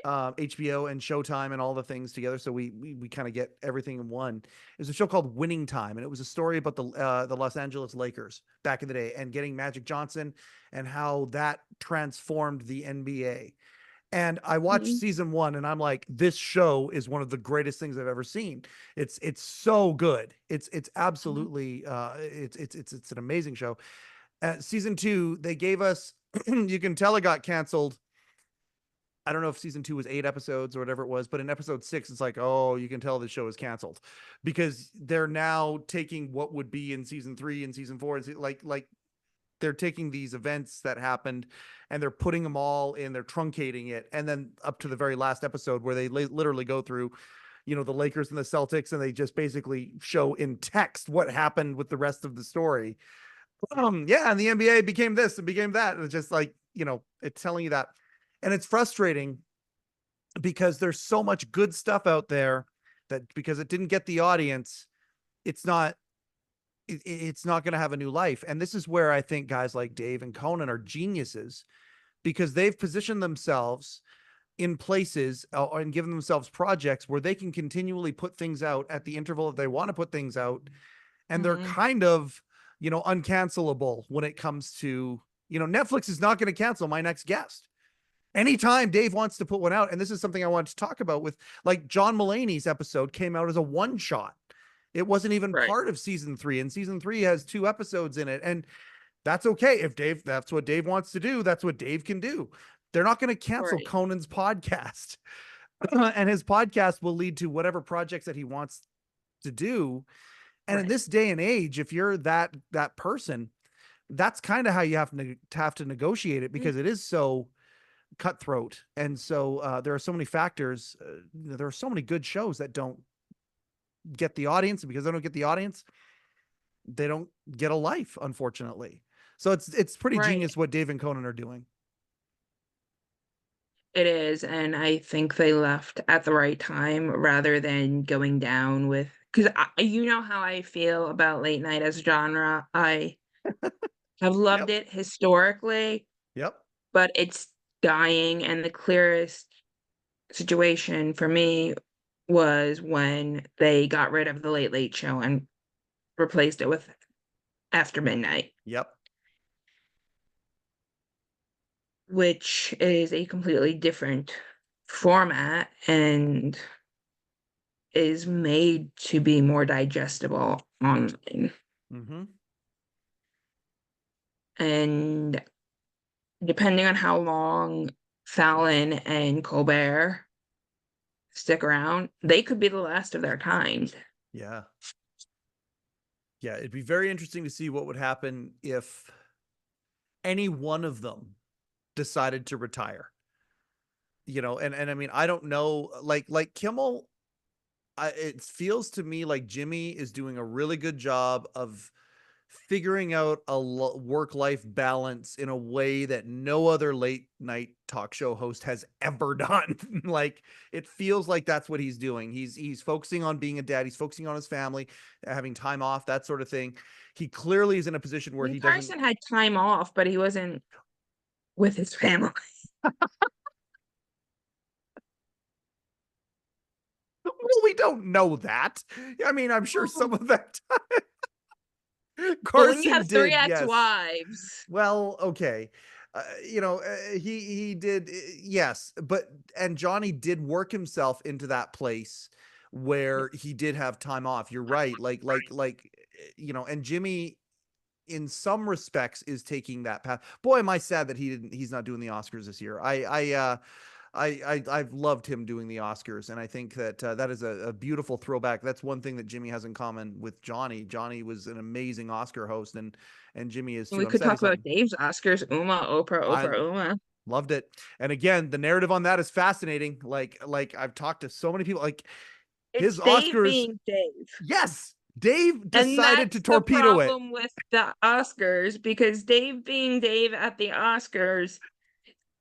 HBO and Showtime and all the things together. So we kind of get everything in one. There's a show called Winning Time, and it was a story about the Los Angeles Lakers back in the day and getting Magic Johnson and how that transformed the NBA. And I watched Mhm. season 1 and I'm like, this show is one of the greatest things I've ever seen. It's so good. It's absolutely it's an amazing show. Season 2, they gave us you can tell it got canceled. I don't know if season 2 was 8 episodes or whatever it was, but in episode 6, it's like, oh, you can tell the show is canceled because they're now taking what would be in season 3 and season 4 and like they're taking these events that happened and they're putting them all in, they're truncating it. And then up to the very last episode where they literally go through, the Lakers and the Celtics, and they just basically show in text what happened with the rest of the story. Yeah. And the NBA became this and became that. And it's just like, it's telling you that. And it's frustrating because there's so much good stuff out there that because it didn't get the audience, it's not it's not going to have a new life. And this is where I think guys like Dave and Conan are geniuses because they've positioned themselves in places and given themselves projects where they can continually put things out at the interval that they want to put things out. And they're Mhm. kind of, uncancelable when it comes to, Netflix is not going to cancel my next guest. Anytime Dave wants to put one out, and this is something I wanted to talk about with like John Mulaney's episode came out as a one shot. It wasn't even Right. part of season 3, and season 3 has 2 episodes in it. And that's okay. If that's what Dave wants to do, that's what Dave can do. They're not going to cancel Right. Conan's podcast. And his podcast will lead to whatever projects that he wants to do. And in Right. this day and age, if you're that person, that's kind of how you have to negotiate it Mm. because it is so cutthroat. And so there are so many factors. There are so many good shows that don't get the audience, and because they don't get the audience, they don't get a life, unfortunately. So it's pretty Right. genius what Dave and Conan are doing. It is. And I think they left at the right time rather than going down with, because you know how I feel about late night as a genre. I have loved Yep. it historically, Yep. but it's dying. And the clearest situation for me was when they got rid of the Late Late Show and replaced it with After Midnight, Yep. which is a completely different format and is made to be more digestible online. Mm-hmm. And depending on how long Fallon and Colbert stick around, they could be the last of their kind. Yeah. Yeah. It'd be very interesting to see what would happen if any one of them decided to retire. And I mean, I don't know, like Kimmel, it feels to me like Jimmy is doing a really good job of figuring out a work-life balance in a way that no other late night talk show host has ever done. Like, it feels like that's what he's doing. He's focusing on being a dad. He's focusing on his family, having time off, that sort of thing. He clearly is in a position where he doesn't. Carson had time off, but he wasn't with his family. Well, we don't know that. I mean, I'm sure some of that time But when you Carson have 3 did, yes. ex-wives, Well, okay. He did, yes, and Johnny did work himself into that place where he did have time off. You're right. And Jimmy, in some respects, is taking that path. Boy, am I sad that he's not doing the Oscars this year. I've loved him doing the Oscars, and I think that that is a beautiful throwback. That's one thing that Jimmy has in common with Johnny. Johnny was an amazing Oscar host, and Jimmy is too. we I'm could sad talk he's not. about Dave's Oscars. Uma, Oprah, I Oprah, Uma. loved it, and again, the narrative on that is fascinating. Like I've talked to so many people. Like, It's his Dave Oscars, being Dave. yes, Dave And decided to that's the torpedo it. problem with the Oscars, because Dave being Dave at the Oscars,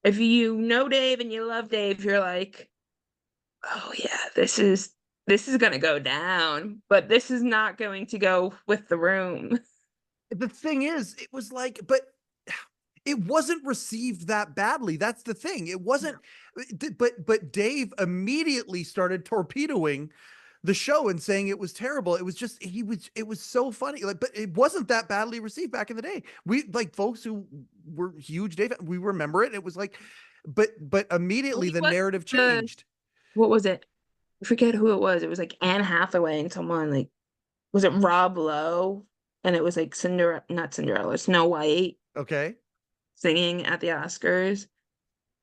if you know Dave and you love Dave, you're like, oh yeah, this is gonna go down, but this is not going to go with the room. The thing is, it was like, but it wasn't received that badly. That's the thing. It wasn't, but Dave immediately started torpedoing the show and saying it was terrible. It was just, it was so funny. Like, but it wasn't that badly received back in the day. We, like, folks who were huge Dave, we remember it. It was like, but immediately the narrative changed. What was it? I forget who it was. It was like Anne Hathaway and someone, like, was it Rob Lowe? And it was like not Cinderella, Snow White Okay. singing at the Oscars.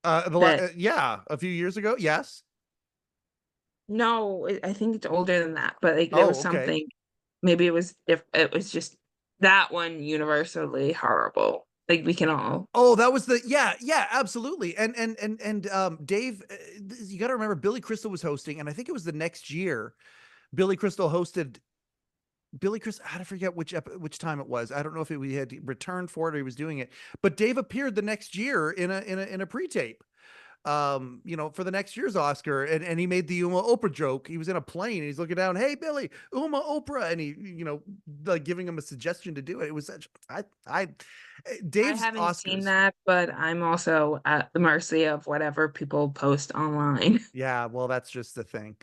Yeah, a few years ago. Yes. No, I think it's older than that, but like there Oh, was okay. something. Maybe it was it was just that one universally horrible. Like, we can all. Oh, that was yeah, absolutely. And Dave, you got to remember, Billy Crystal was hosting, and I think it was the next year. Billy Crystal hosted. Billy Crystal, I forget which time it was. I don't know if we had returned for it or he was doing it, but Dave appeared the next year in a pre-tape. For the next year's Oscar, and he made the Uma Oprah joke. He was in a plane and he's looking down, "Hey Billy, Uma Oprah," and he, like, giving him a suggestion to do it. It was such, Dave's I haven't Oscars. seen that, but I'm also at the mercy of whatever people post online. Yeah, well, that's just the thing.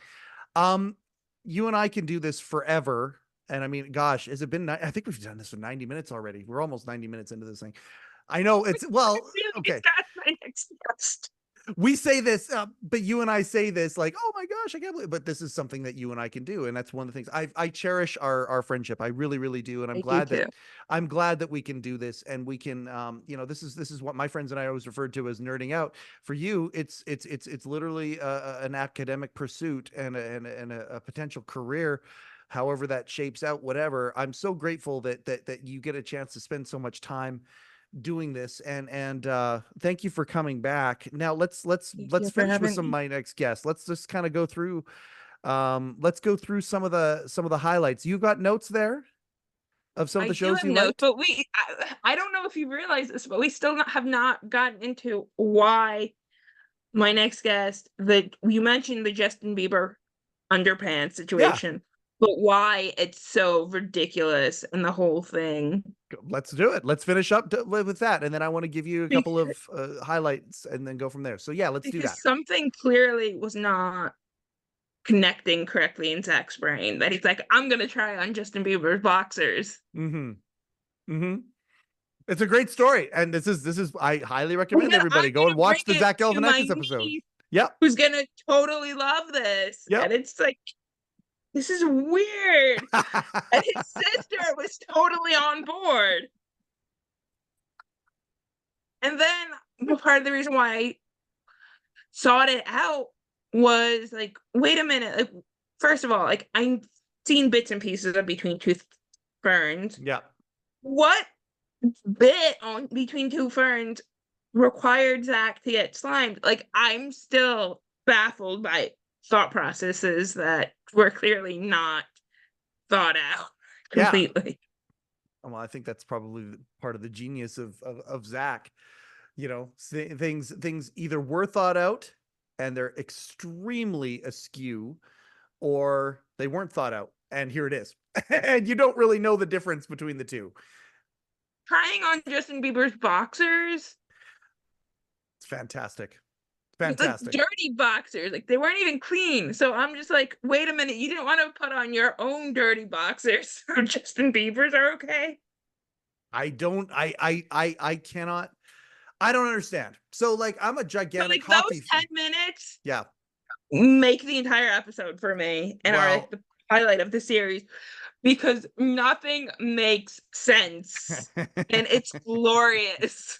You and I can do this forever. And I mean, gosh, has it been, I think we've done this for 90 minutes already. We're almost 90 minutes into this thing. I know it's, well, okay. That's my next guest. We say this, but you and I say this like, oh my gosh, I can't believe, but this is something that you and I can do. And that's one of the things I cherish our friendship. I really, really do. And I'm glad that we can do this, and we can, this is what my friends and I always referred to as nerding out. For you, it's literally an academic pursuit and a potential career, however that shapes out, whatever. I'm so grateful that you get a chance to spend so much time doing this, and thank you for coming back. Now let's finish with some of my next guests. Let's just kind of go through let's go through some of the highlights. You've got notes there of some of the shows you liked? But I don't know if you realize this, but we still have not gotten into why my next guest, you mentioned the Justin Bieber underpants situation, but why it's so ridiculous and the whole thing. Let's do it. Let's finish up with that, and then I want to give you a couple of highlights and then go from there. So yeah, let's do that. Something clearly was not connecting correctly in Zach's brain, that he's like, I'm gonna try on Justin Bieber's boxers. It's a great story, and this is I highly recommend everybody go and watch the Zach Galifianakis episode. Yep. Who's gonna totally love this. Yep. And it's like, this is weird. And his sister was totally on board. And then part of the reason why I sought it out was like, wait a minute. Like, first of all, like, I've seen bits and pieces of Between Two Ferns. Yeah. What bit on Between Two Ferns required Zach to get slimed? Like, I'm still baffled by thought processes that were clearly not thought out Yeah. completely. Well, I think that's probably part of the genius of Zach. You know, things either were thought out and they're extremely askew, or they weren't thought out, and here it is. And you don't really know the difference between the two. Trying on Justin Bieber's boxers, It's fantastic. like Fantastic. dirty boxers, like they weren't even clean. So I'm just like, wait a minute, you didn't want to put on your own dirty boxers so Justin Bieber's are okay? I cannot, I don't understand. So like, I'm a But gigantic like hockey those 10 minutes yeah. make the entire episode for me and are like Well, the highlight of the series because nothing makes sense and it's glorious.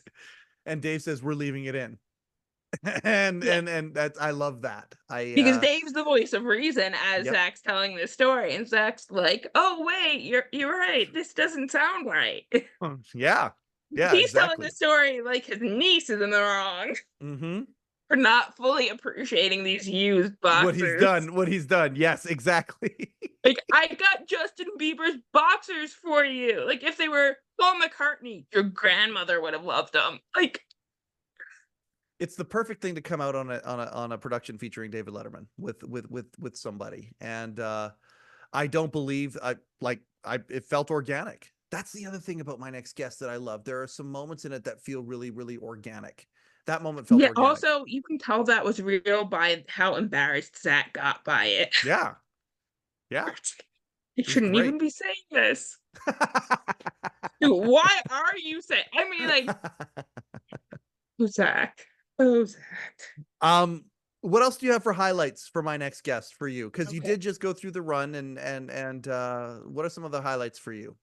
and Dave says we're leaving it in. and Yeah. and that's, I love that. Because Dave's the voice of reason as Yep. Zach's telling this story, and Zach's like, "Oh wait, you're right. This doesn't sound right." Yeah. Yeah, He's telling exactly. the story like his niece is in the wrong Mm-hmm. for not fully appreciating these used boxers. What he's done. Yes, exactly. Like, I got Justin Bieber's boxers for you. Like, if they were Paul McCartney, your grandmother would have loved them. Like, It's the perfect thing to come out on a production featuring David Letterman with somebody. And I don't believe it felt organic. That's the other thing about my next guest that I love. There are some moments in it that feel really, really organic. That moment felt yeah, organic. also, you can tell that was real by how embarrassed Zach got by it. Yeah. Yeah. You was shouldn't great. even be saying this. Dude, why are you saying? I mean, like, oh, Zach. Oh, Zach. What else do you have for highlights for my next guest for you? Because you Okay. did just go through the run, and what are some of the highlights for you?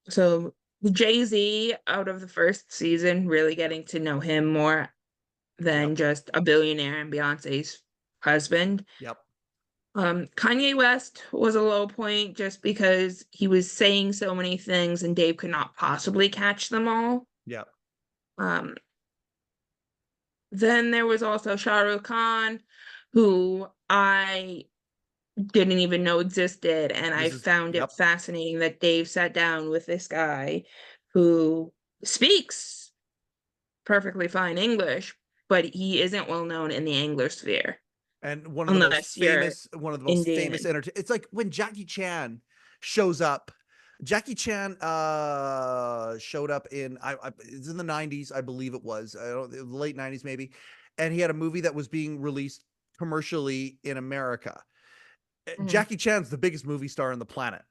So Jay-Z out of the first season, really getting to know him more than Yep. just a billionaire and Beyonce's husband. Yep. Kanye West was a low point just because he was saying so many things and Dave could not possibly catch them all. Yep. Um, then there was also Shah Rukh Khan, who I didn't even know existed, and I found it Yep. fascinating that Dave sat down with this guy who speaks perfectly fine English, but he isn't well known in the Anglosphere And one of the most unless you're famous, Indian. it's like when Jackie Chan shows up. Jackie Chan showed up in it's in the 90s, I believe it was. I don't the late 90s maybe. And he had a movie that was being released commercially in America. Mhm. Jackie Chan's the biggest movie star on the planet,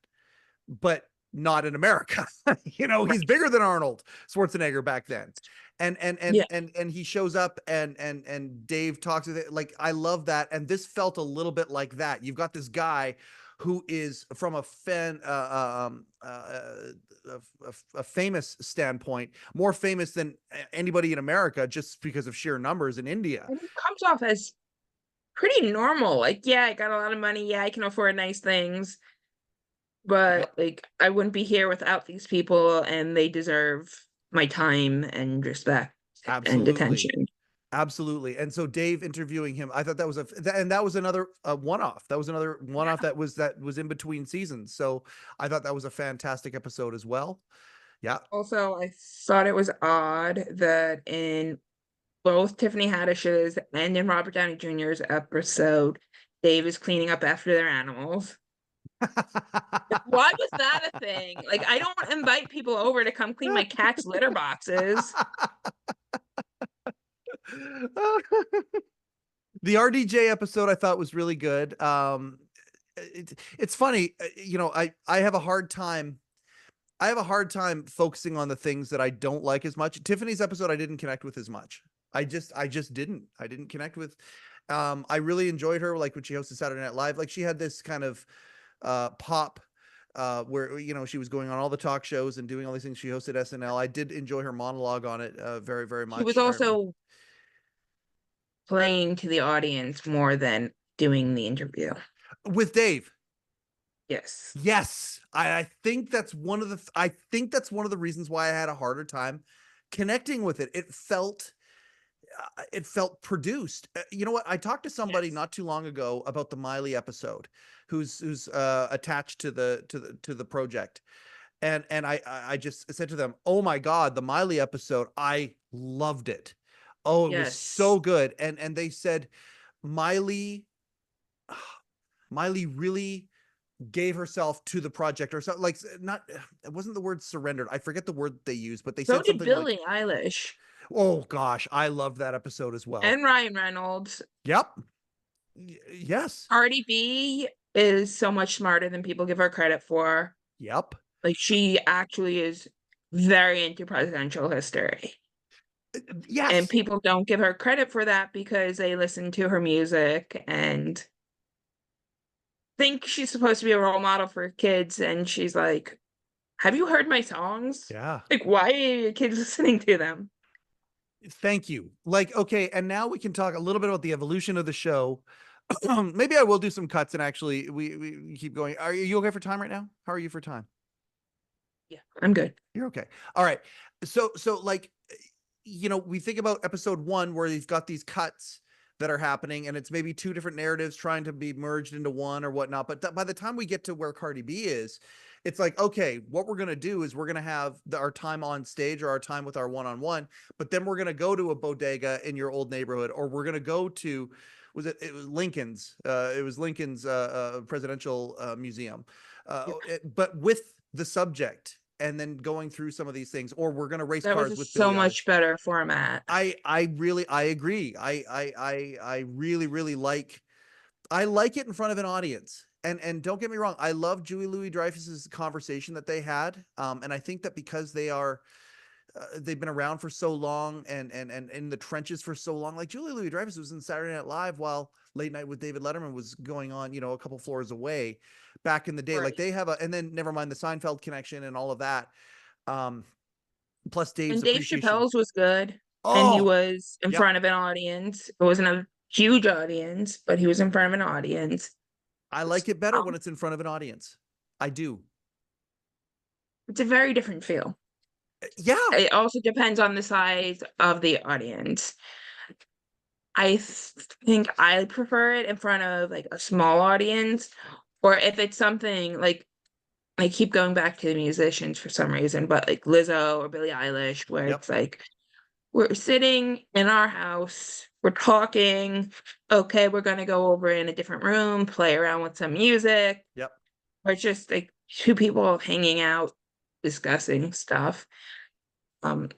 but not in America. You know, he's bigger than Arnold Schwarzenegger back then. Yeah. And he shows up and Dave talks with it. Like, I love that. And this felt a little bit like that. You've got this guy who is from a famous standpoint, more famous than anybody in America, just because of sheer numbers in India. And it comes off as pretty normal. Like, yeah, I got a lot of money. Yeah, I can afford nice things. But Yep. like, I wouldn't be here without these people, and they deserve my time and respect and Absolutely. attention. Absolutely. And so Dave interviewing him, I thought that was that was another one-off. That was another one-off that was in between seasons. So I thought that was a fantastic episode as well. Yeah. Also, I thought it was odd that in both Tiffany Haddish's and in Robert Downey Jr.'s episode, Dave is cleaning up after their animals. Why was that a thing? Like, I don't invite people over to come clean my cat's litter boxes. The RDJ episode I thought was really good. It's funny, you know, I have a hard time focusing on the things that I don't like as much. Tiffany's episode I didn't connect with as much. I just didn't. I didn't connect with. I really enjoyed her, like when she hosted Saturday Night Live. Like, she had this kind of pop where, you know, she was going on all the talk shows and doing all these things. She hosted SNL. I did enjoy her monologue on it very, very much. He was also playing to the audience more than doing the interview. With Dave. Yes. Yes. I think that's one of the reasons why I had a harder time connecting with it. It felt it felt produced. You know what? I talked to somebody Yes. not too long ago about the Miley episode, who's attached to the project, and I just said to them, "Oh my God, the Miley episode, I loved it. Oh, it was so Yes. good." And they said Miley, Miley really gave herself to the project, or something, like, not, it wasn't the word surrendered. I forget the word they used, but they So said did something like, Billie Eilish "Oh gosh, I loved that episode as well." and Ryan Reynolds. Yep. Yes. Cardi B is so much smarter than people give her credit for. Yep. Like, she actually is very into presidential history. And Yes. people don't give her credit for that because they listen to her music and think she's supposed to be a role model for kids. And she's like, have you heard my songs? Yeah. Like, why are your kids listening to them? Thank you. Like, okay, and now we can talk a little bit about the evolution of the show. Maybe I will do some cuts and actually we keep going. Are you okay for time right now? How are you for time? Yeah, I'm good. You're okay. All right. So like, we think about episode 1 where you've got these cuts that are happening, and it's maybe 2 different narratives trying to be merged into one or whatnot. But by the time we get to where Cardi B is, it's like, okay, what we're going to do is we're going to have our time on stage or our time with our one-on-one, but then we're going to go to a bodega in your old neighborhood, or we're going to go to, it was Lincoln's, presidential museum, but with the subject, and then going through some of these things, or we're going to race That was a cars with so Billie Eilish. much better format. I really, I agree. I really like, I like it in front of an audience. And don't get me wrong, I love Julie Louis-Dreyfus's conversation that they had. And I think that because they've been around for so long and in the trenches for so long, like Julie Louis-Dreyfus was in Saturday Night Live while Late Night with David Letterman was going on, a couple floors away back in the day. Like Right. they have and then never mind the Seinfeld connection and all of that. Plus Dave's And Dave appreciation. Chappelle's was good. And he Oh, was in yep. front of an audience. It wasn't a huge audience, but he was in front of an audience. I like it better when it's in front of an audience. I do. It's a very different feel. Yeah. It also depends on the size of the audience. I think I prefer it in front of like a small audience, or if it's something like, I keep going back to the musicians for some reason, but like Lizzo or Billie Eilish, where Yep. it's like, we're sitting in our house, we're talking, okay, we're gonna go over in a different room, play around with some music. Yep. Or it's just like 2 people hanging out, discussing stuff. I'm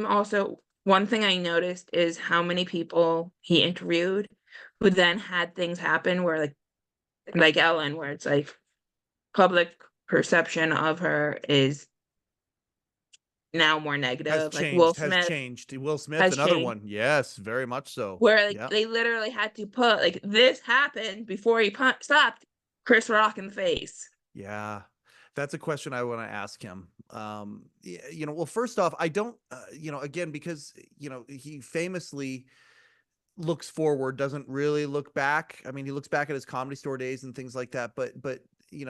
also, one thing I noticed is how many people he interviewed who then had things happen where like Ellen, where it's like public perception of her is now more Has negative. Like changed. Will Has Smith changed. Will Smith, has another changed, one. Yes, very much so. where like Yeah. they literally had to put like this happened before he stopped Chris Rock in the face. Yeah. That's a question I want to ask him. Well, first off, I don't, again, because, he famously looks forward, doesn't really look back. I mean, he looks back at his Comedy Store days and things like that, but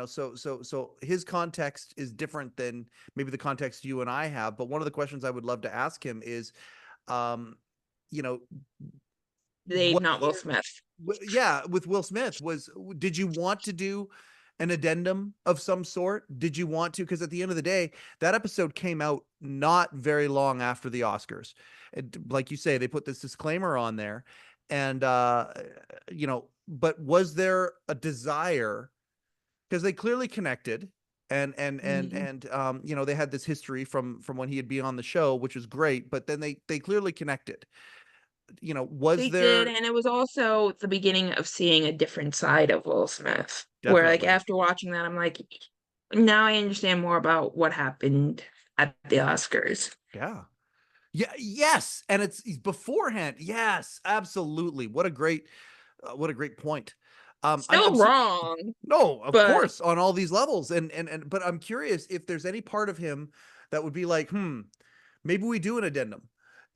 so his context is different than maybe the context you and I have. But one of the questions I would love to ask him is, you know, Dave, what not Will Smith. yeah, with Will Smith, did you want to do an addendum of some sort? Did you want to? Because at the end of the day, that episode came out not very long after the Oscars. Like you say, they put this disclaimer on there, and but was there a desire? Because they clearly connected, and they had this history from when he had been on the show, which was great. But then they clearly connected. Was They there? did, and it was also the beginning of seeing a different side of Will Smith. Where like Definitely. after watching that, I'm like, now I understand more about what happened at the Oscars. Yeah. Yeah. Yes. And he's beforehand. Yes, absolutely. What a great point. Still wrong, No, of but course, on all these levels. But I'm curious if there's any part of him that would be like, maybe we do an addendum.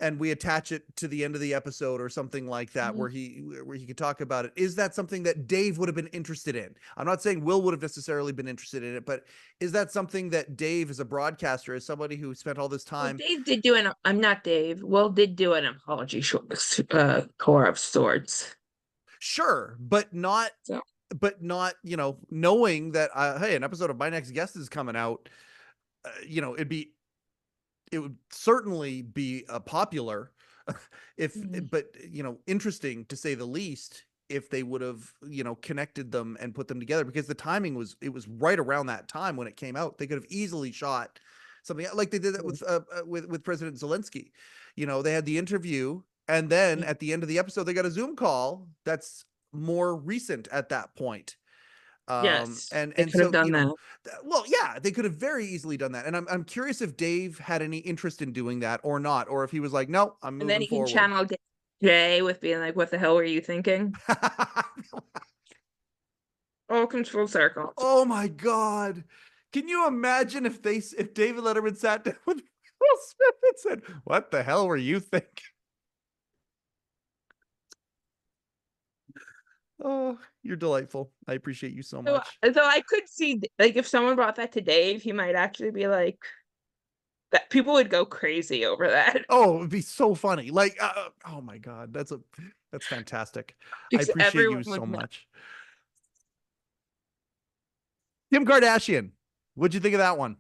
and we attach it to the end of the episode or something like that, where he could talk about it. Is that something that Dave would have been interested in? I'm not saying Will would have necessarily been interested in it, but is that something that Dave, as a broadcaster, as somebody who spent all this Well, time? Dave did do an. I'm not Dave. Will did do an apology tour of sorts. Sure, but not, So knowing that, hey, an episode of My Next Guest is coming out, it would certainly be popular, if, Mhm. but interesting to say the least, if they would have connected them and put them together, because the timing was, it was right around that time when it came out. They could have easily shot something like they did that with President Zelensky. They had the interview, and then at the end of the episode they got a Zoom call that's more recent at that point. Yes, and they and could have so, done that. well, yeah, they could have very easily done that. And I'm curious if Dave had any interest in doing that or not, or if he was like, no, I'm And then moving he can forward. channel Jay with being like, "What the hell were you thinking?" All comes full circle. Oh my God. Can you imagine if David Letterman sat down with Will Smith and said, what the hell were you thinking? Oh, you're delightful. I appreciate you so So, much. so I could see, like, if someone brought that to Dave, he might actually be like, that people would go crazy over that. Oh, it would be so funny. Like, oh my God, that's fantastic. I Because appreciate everyone you so would know. much. Kim Kardashian, what'd you think of that one?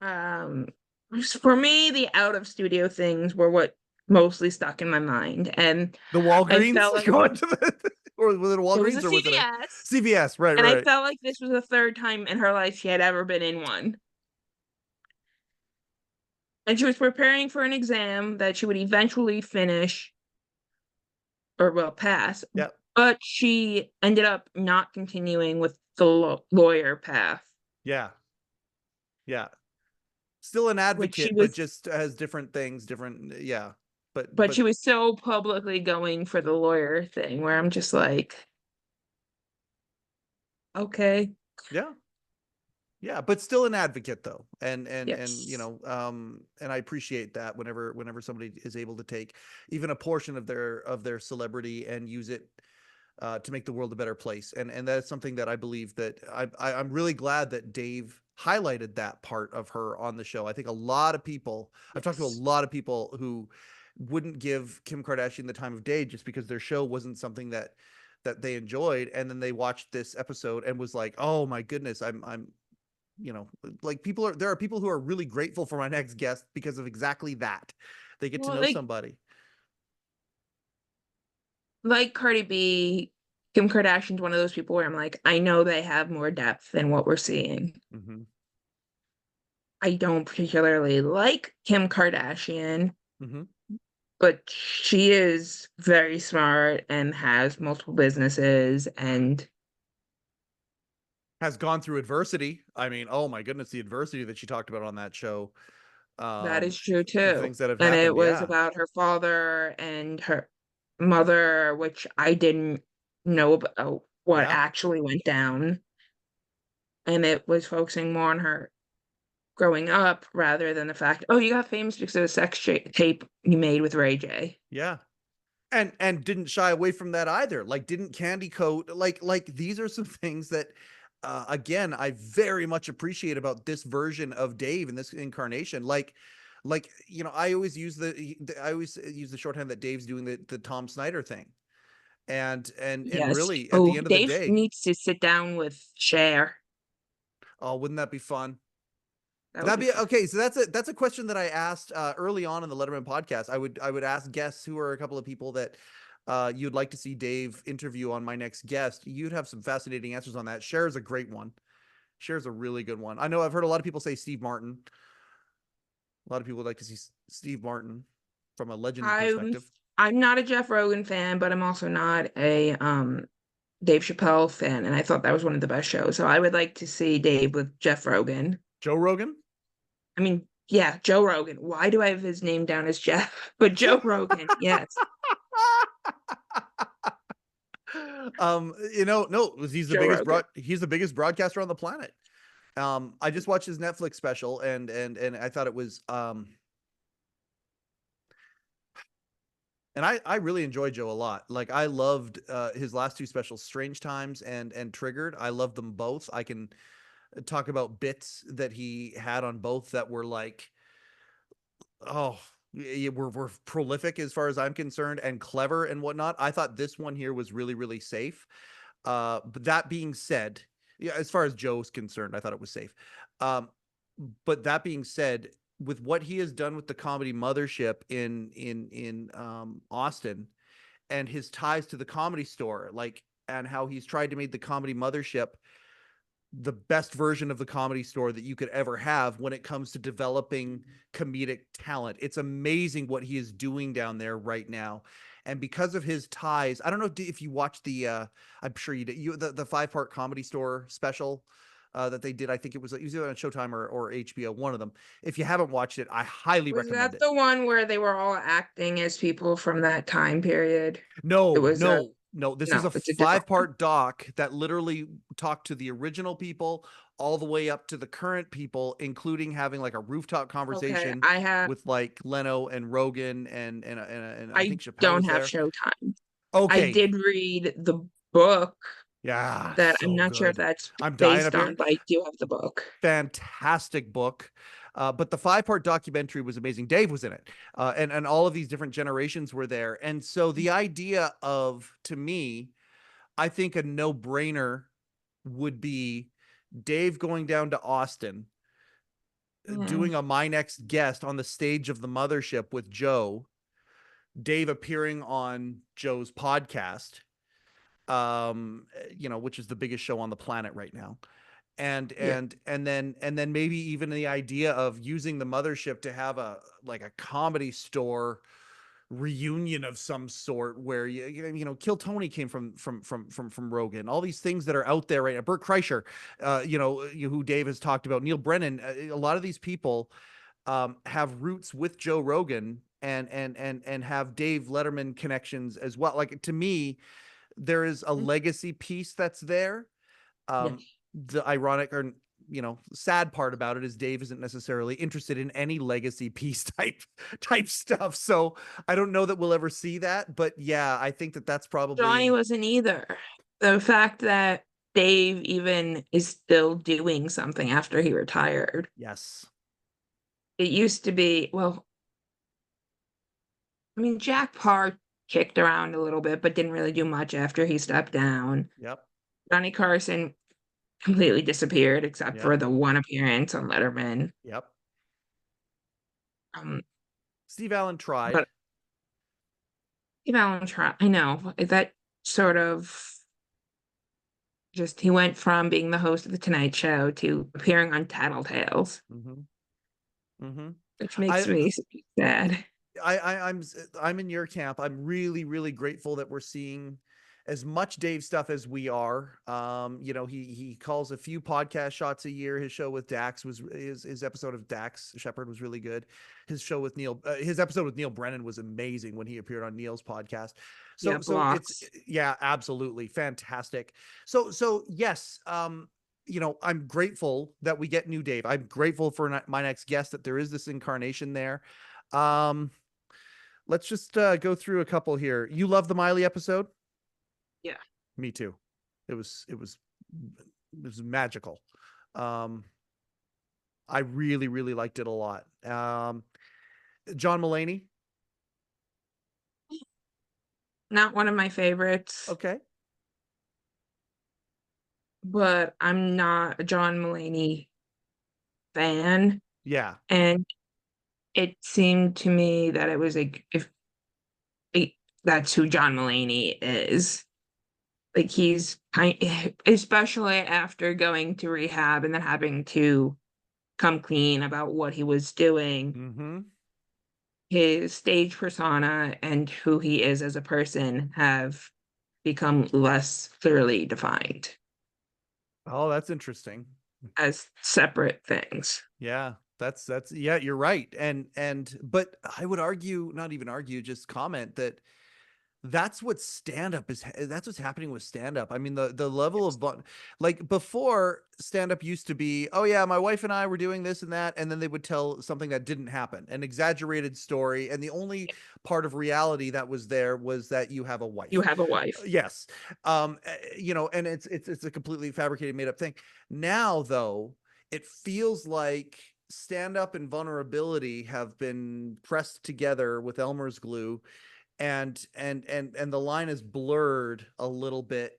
Um, for me, the out of studio things were what mostly stuck in my mind, and The I Walgreens felt like going to the, or was it a it was a Walgreens or was it a CVS, CVS? Right, and I right. felt like this was the third time in her life she had ever been in one. And she was preparing for an exam that she would eventually finish, or well, pass, Yeah, but she ended up not continuing with the lawyer path, yeah, yeah. Still an which she advocate, but was, just has different things, different, yeah. but But she was so publicly going for the lawyer thing where I'm just like, okay, yeah, yeah, but still an advocate though. And yes, and I appreciate that whenever somebody is able to take even a portion of their celebrity and use it to make the world a better place. And that's something that I believe that I'm really glad that Dave highlighted that part of her on the show. I think a lot of people, I've talked to a yes. lot of people who wouldn't give Kim Kardashian the time of day just because their show wasn't something that they enjoyed. And then they watched this episode and was like, oh my goodness, I'm like, there are people who are really grateful for My Next Guest because of exactly that. They get to Well, know somebody. like Cardi B, Kim Kardashian's one of those people where I'm like, I know they have more depth than what we're seeing. Hmm. I don't particularly like Kim Kardashian, Hmm. but she is very smart and has multiple businesses, and Has gone through adversity. I mean, oh my goodness, the adversity that she talked about on that show. that is true The too. things that have And it happened. was Yeah. about her father and her mother, which I didn't know about what Yeah. actually went down. And it was focusing more on her growing up rather than the fact, oh, you got famous because of a tape you made with Ray J. Yeah. And didn't shy away from that either. Like, didn't candy coat, like these are some things that again, I very much appreciate about this version of Dave in this incarnation. Like, I always use the shorthand that Dave's doing the Tom Snyder thing. And Yes. really at the Oh, end of the Dave day, needs to sit down with Cher. oh, wouldn't that be fun? That would That'd be be fun. okay. So that's a question that I asked early on in the Letterman podcast. I would ask guests who are a couple of people that you'd like to see Dave interview on My Next Guest. You'd have some fascinating answers on that. Cher's a great one. Cher's a really good one. I know I've heard a lot of people say Steve Martin. A lot of people would like to see Steve Martin from a legend I'm perspective. I'm not a Jeff Rogan fan, but I'm also not a Dave Chappelle fan, and I thought that was one of the best shows. So I would like to see Dave with Jeff Rogan. Joe Rogan. I mean, yeah, Joe Rogan. Why do I have his name down as Jeff? But Joe Rogan, yes, No, Joe Rogan. he's the biggest broadcaster on the planet. I just watched his Netflix special and I thought it was And I really enjoy Joe a lot. Like I loved his last two specials, Strange Times and Triggered. I loved them both. I can talk about bits that he had on both that were like, oh, were prolific as far as I'm concerned and clever and whatnot. I thought this one here was really, really safe. But that being said, yeah, as far as Joe's concerned, I thought it was safe. Um, but that being said, with what he has done with the comedy mothership in Austin and his ties to the Comedy Store, like, and how he's tried to make the comedy mothership the best version of the Comedy Store that you could ever have when it comes to developing comedic talent. It's amazing what he is doing down there right now. And because of his ties, I don't know if you watched I'm sure you did, the 5-part Comedy Store special that they did. I think it was either on Showtime or HBO, one of them. If you haven't watched it, I highly Was recommend that it. the one where they were all acting as people from that time period? It No, was a no, no. This is no, a it's a different one. 5-part doc that literally talked to the original people all the way up to the current people, including having like a rooftop Okay, conversation I with like Leno and Rogan and I I think Chappelle don't was have there. Showtime. I Okay. did read the book Yeah, that I'm so not sure if good. that's I'm dying based up on, here. but I do have the book. Fantastic book. But the 5-part documentary was amazing. Dave was in it, and all of these different generations were there. And so the idea of, to me, I think a no brainer would be Dave going down to Austin, Mm, doing a My Next Guest on the stage of the mothership with Joe, Dave appearing on Joe's podcast, which is the biggest show on the planet right now. And yeah. then maybe even the idea of using the mothership to have a like a Comedy Store reunion of some sort where Kill Tony came from Rogan. All these things that are out there right now. Bert Kreischer, who Dave has talked about. Neil Brennan. A lot of these people have roots with Joe Rogan and have Dave Letterman connections as well. Like, to me, there is a Mm, legacy piece that's there. yeah. The ironic or sad part about it is Dave isn't necessarily interested in any legacy piece type stuff. So I don't know that we'll ever see that, but yeah, I think that's Johnny probably wasn't either. The fact that Dave even is still doing something after he retired. yes. It used to be, well, I mean, Jack Parr kicked around a little bit, but didn't really do much after he stepped down. Yep. Johnny Carson completely disappeared except Yep. for the one appearance on Letterman. Yep. Um, Steve Allen tried. but Steve Allen tried. I know that sort of just he went from being the host of the Tonight Show to appearing on Tattletales, Mm-hmm. Mm-hmm. which makes I me sad. I'm in your camp. I'm really, really grateful that we're seeing as much Dave stuff as we are. He calls a few podcast shots a year. His show with Dax was his episode of Dax Shepard was really good. His show with his episode with Neil Brennan was amazing when he appeared on Neil's podcast. Yeah, So it's, blocks. yeah, absolutely fantastic. So yes, I'm grateful that we get new Dave. I'm grateful for My Next Guest that there is this incarnation there. Um, Let's just go through a couple here. You love the Miley episode? Yeah. Me too. It was magical. Um, I really, really liked it a lot. John Mulaney. Not one of my favorites, Okay. but I'm not a John Mulaney fan. Yeah. And it seemed to me that it was like if that's who John Mulaney is. Like he's especially after going to rehab and then having to come clean about what he was doing, Mm-hmm. his stage persona and who he is as a person have become less clearly defined Oh, that's interesting. as separate things. Yeah. That's yeah, you're right. But I would argue, not even argue, just comment that That's what stand-up is. That's what's happening with stand-up. I mean, the level of like before, stand-up used to be, oh yeah, my wife and I were doing this and that, and then they would tell something that didn't happen, an exaggerated story, and the only part of reality that was there was that you have a You wife. have a wife. Yes. And it's a completely fabricated, made up thing. Now though, it feels like stand-up and vulnerability have been pressed together with Elmer's glue, and the line is blurred a little bit,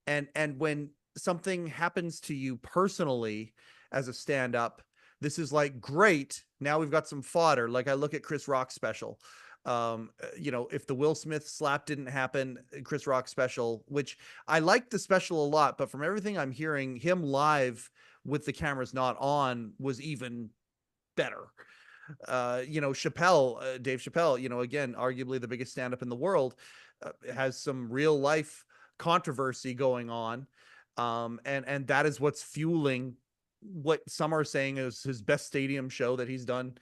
and when something happens to you personally as a stand-up, this is like, great, now we've got some fodder. Like, I look at Chris Rock's special. If the Will Smith slap didn't happen, Chris Rock special, which I liked the special a lot, but from everything I'm hearing, him live with the cameras not on was even better. Chappelle, Dave Chappelle, again, arguably the biggest stand-up in the world, has some real life controversy going on. And that is what's fueling what some are saying is his best stadium show that he's done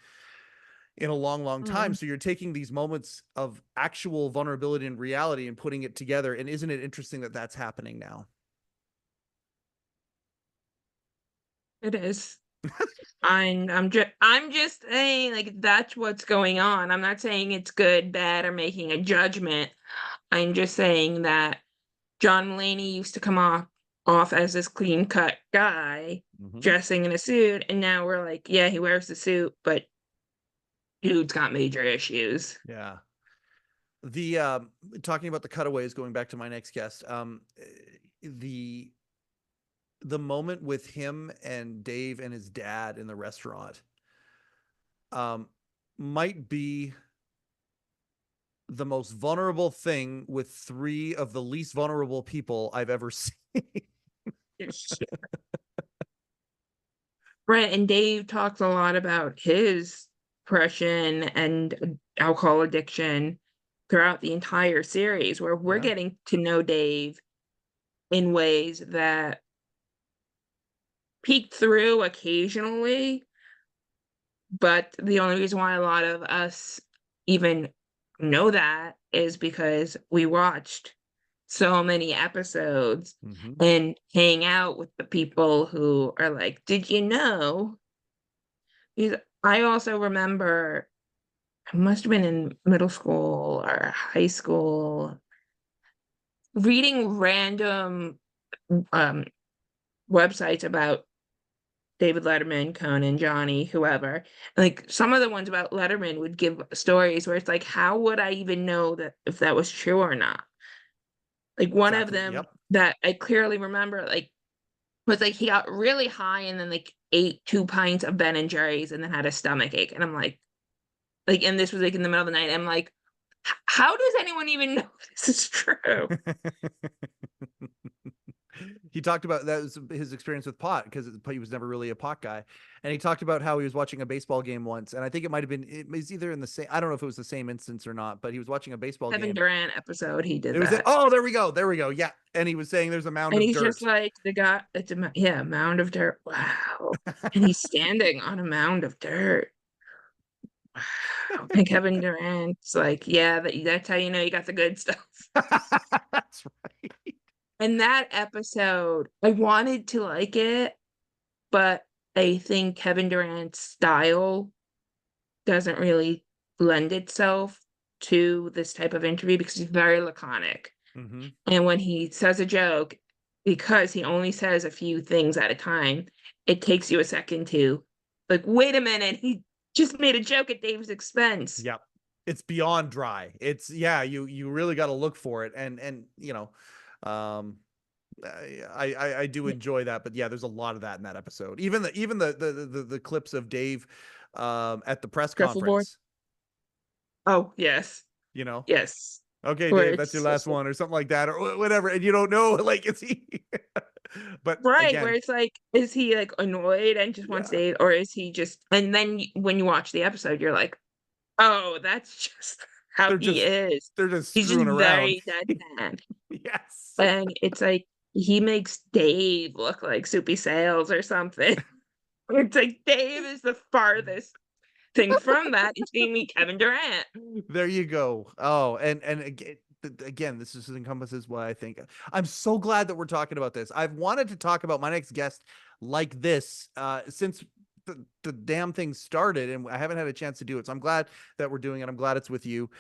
in a long, long time. So you're taking these moments of actual vulnerability and reality and putting it together. And isn't it interesting that that's happening now? It is. I'm just saying, like, that's what's going on. I'm not saying it's good, bad, or making a judgment. I'm just saying that John Mulaney used to come off as this clean cut guy dressing in a suit, and now we're like, yeah, he wears the suit, but dude's got major issues. Yeah. The talking about the cutaways, going back to my next guest, the moment with him and Dave and his dad in the restaurant might be the most vulnerable thing with three of the least vulnerable people I've ever seen. Right, and Dave talks a lot about his depression and alcohol addiction throughout the entire series, where we're Yeah. getting to know Dave in ways that peek through occasionally, but the only reason why a lot of us even know that is because we watched so many episodes and hang out with the people who are like, "Did you know?" Because I also remember, I must have been in middle school or high school, reading random um, websites about David Letterman, Conan, Johnny, whoever. Like, some of the ones about Letterman would give stories where it's like, how would I even know that if that was true or not? Like, one of Exactly. them Yep. that I clearly remember, like, was like he got really high and then like ate 2 pints of Ben and Jerry's and then had a stomach ache. And I'm like, and this was like in the middle of the night. I'm like, how does anyone even know this is true? He talked about that was his experience with pot, because he was never really a pot guy. And he talked about how he was watching a baseball game once. And I think it was either in the same, I don't know if it was the same instance or not, but he was watching a baseball Kevin game. Durant episode, he did It was that. oh, there we go. There we go. Yeah. And he was saying there's a mound And of he's dirt. just like, the guy, it's a mound of dirt. Wow. And he's standing on a mound of dirt. Wow. And Kevin Durant's like, yeah, that's how you know you got the good stuff. That's right. And that episode, I wanted to like it, but I think Kevin Durant's style doesn't really lend itself to this type of interview because he's very laconic. And when he says a joke, because he only says a few things at a time, it takes you a second to, like, wait a minute, he just made a joke at Dave's expense. Yep. It's beyond dry. It's, yeah, you really got to look for it. And I do enjoy that, but yeah, there's a lot of that in that episode. Even the clips of Dave at the press Shuffleboard. conference. Oh, yes. Yes. Okay, Where Dave, that's your last one, or something like that, or whatever. And you don't know, like, is he? But right, again, where it's like, is he like annoyed and just wants Dave, or is he just? And then when you watch the episode, you're like, oh, that's just how he is. They're just He's just screwing around. very deadpan. Yes. And it's like he makes Dave look like Soupy Sales or something. It's like Dave is the farthest thing from that. It's being me, Kevin Durant. There you go. Oh, and again, again, this just encompasses what I think. I'm so glad that we're talking about this. I've wanted to talk about my next guest like this since the damn thing started, and I haven't had a chance to do it. So I'm glad that we're doing it. I'm glad it's with you.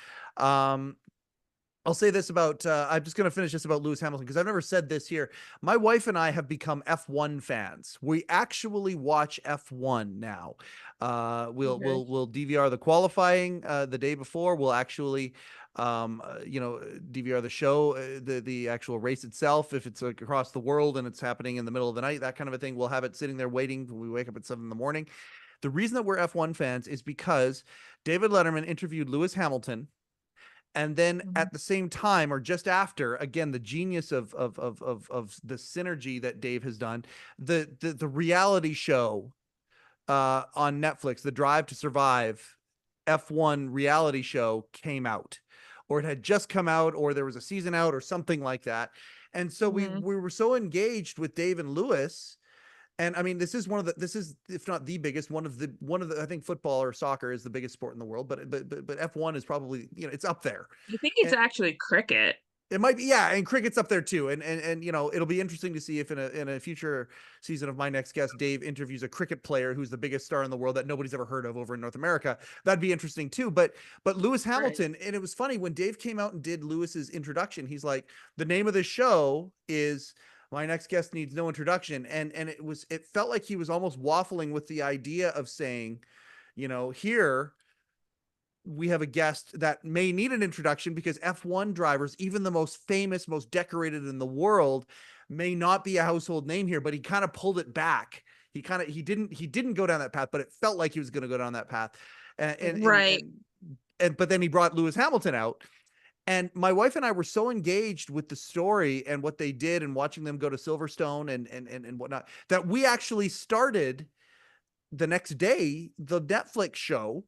I'll say this about, I'm just going to finish this about Lewis Hamilton because I've never said this here. My wife and I have become F1 fans. We actually watch F1 now. We'll DVR the qualifying the day before. We'll actually, DVR the show, the actual race itself. If it's like across the world and it's happening in the middle of the night, that kind of a thing, we'll have it sitting there waiting when we wake up at 7 a.m. The reason that we're F1 fans is because David Letterman interviewed Lewis Hamilton. And then at the same time, or just after, again, the genius of the synergy that Dave has done, the reality show on Netflix, The Drive to Survive F1 reality show came out, or it had just come out, or there was a season out, or something like that. And so we were so engaged with Dave and Lewis. And I mean, this is, if not the biggest, one of the, I think football or soccer is the biggest sport in the world, but F1 is probably, it's up there. I think it's And actually cricket. it might be, yeah, and cricket's up there too. And it'll be interesting to see if in a future season of My Next Guest, Dave interviews a cricket player who's the biggest star in the world that nobody's ever heard of over in North America. That'd be interesting too. But Lewis Hamilton, right. And it was funny when Dave came out and did Lewis's introduction, he's like, the name of the show is My Next Guest Needs No Introduction. And it felt like he was almost waffling with the idea of saying, here we have a guest that may need an introduction because F1 drivers, even the most famous, most decorated in the world, may not be a household name here, but he kind of pulled it back. He didn't go down that path, but it felt like he was going to go down that path. But then he brought Lewis Hamilton out. And my wife and I were so engaged with the story and what they did and watching them go to Silverstone and whatnot, that we actually started the next day the Netflix show.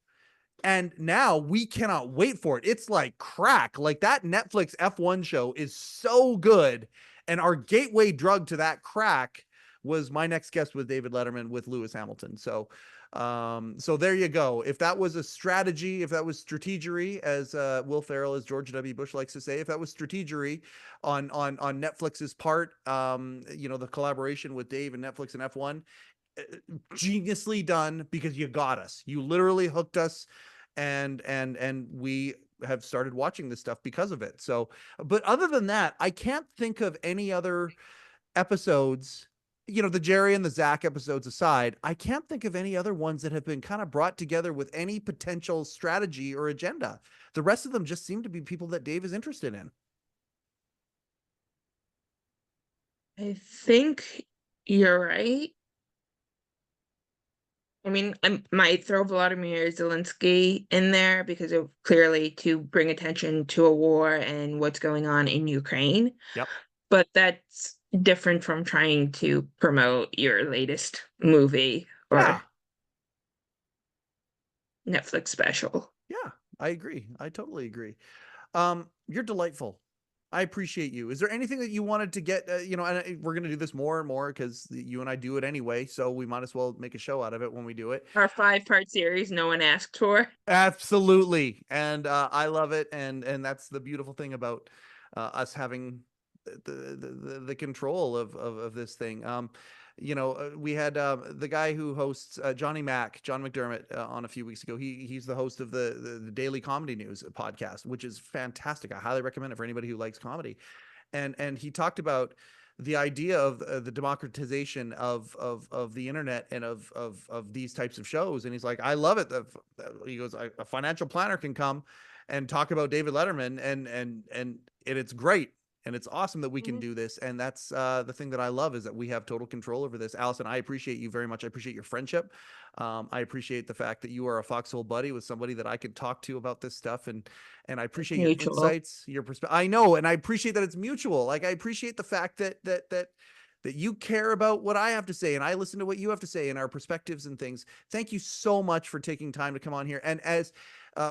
And now we cannot wait for it. It's like crack. Like that Netflix F1 show is so good. And our gateway drug to that crack was My Next Guest with David Letterman with Lewis Hamilton. So there you go. If that was a strategy, if that was strategery, as Will Ferrell, as George W. Bush likes to say, if that was strategery on Netflix's part, the collaboration with Dave and Netflix and F1, geniusly done, because you got us. You literally hooked us, and we have started watching this stuff because of it. So, but other than that, I can't think of any other episodes, the Jerry and the Zach episodes aside, I can't think of any other ones that have been kind of brought together with any potential strategy or agenda. The rest of them just seem to be people that Dave is interested in. I think you're right. I mean, I might throw Volodymyr Zelensky in there because of clearly to bring attention to a war and what's going on in Ukraine. Yep. But that's different from trying to promote your latest movie or Netflix special. Yeah, I agree. I totally agree. You're delightful. I appreciate you. Is there anything that you wanted to get, and we're going to do this more and more because you and I do it anyway, so we might as well make a show out of it when we do it. Our 5-part series no one asked for. Absolutely. And I love it. And that's the beautiful thing about us having the control of this thing. We had the guy who hosts John McDermott on a few weeks ago. He's the host of the Daily Comedy News podcast, which is fantastic. I highly recommend it for anybody who likes comedy. And he talked about the idea of the democratization of the internet and of these types of shows. And he's like, I love it. He goes, a financial planner can come and talk about David Letterman and it's great. And it's awesome that we can do this. And that's the thing that I love, is that we have total control over this. Allison, I appreciate you very much. I appreciate your friendship. I appreciate the fact that you are a foxhole buddy with somebody that I can talk to about this stuff. And I appreciate your insights, your perspective. I know. And I appreciate that it's mutual. Like, I appreciate the fact that you care about what I have to say and I listen to what you have to say and our perspectives and things. Thank you so much for taking time to come on here. And as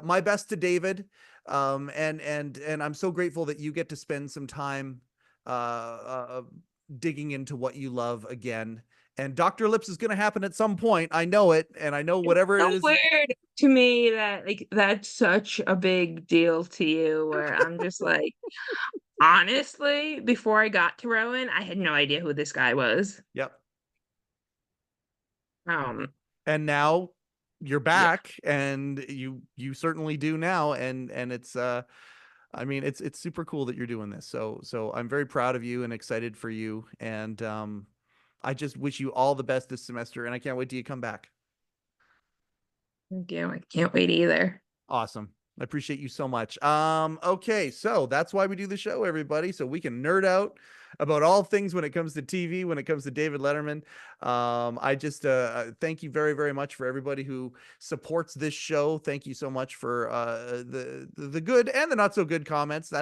my best to David, and I'm so grateful that you get to spend some time digging into what you love again. And Dr. Lips is going to happen at some point. I know it. And I know whatever So it is. weird to me that like that's such a big deal to you, where I'm just like, honestly, before I got to Rowan, I had no idea who this guy was. Yep. Um, And now you're yeah. back, and you certainly do now. And it's I mean, it's super cool that you're doing this. So I'm very proud of you and excited for you. And I just wish you all the best this semester, and I can't wait till you come back. Thank you. I can't wait either. Awesome. I appreciate you so much. Okay, so that's why we do the show, everybody, so we can nerd out about all things when it comes to TV, when it comes to David Letterman. I just thank you very, very much for everybody who supports this show. Thank you so much for the good and the not so good comments.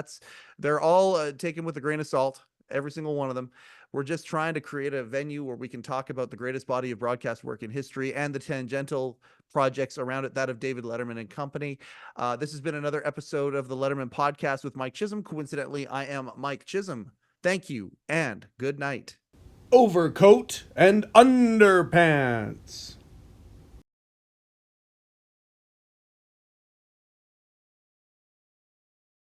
They're all taken with a grain of salt, every single one of them. We're just trying to create a venue where we can talk about the greatest body of broadcast work in history and the tangential projects around it, that of David Letterman and company. This has been another episode of the Letterman Podcast with Mike Chisholm. Coincidentally, I am Mike Chisholm. Thank you and good night. Overcoat and underpants.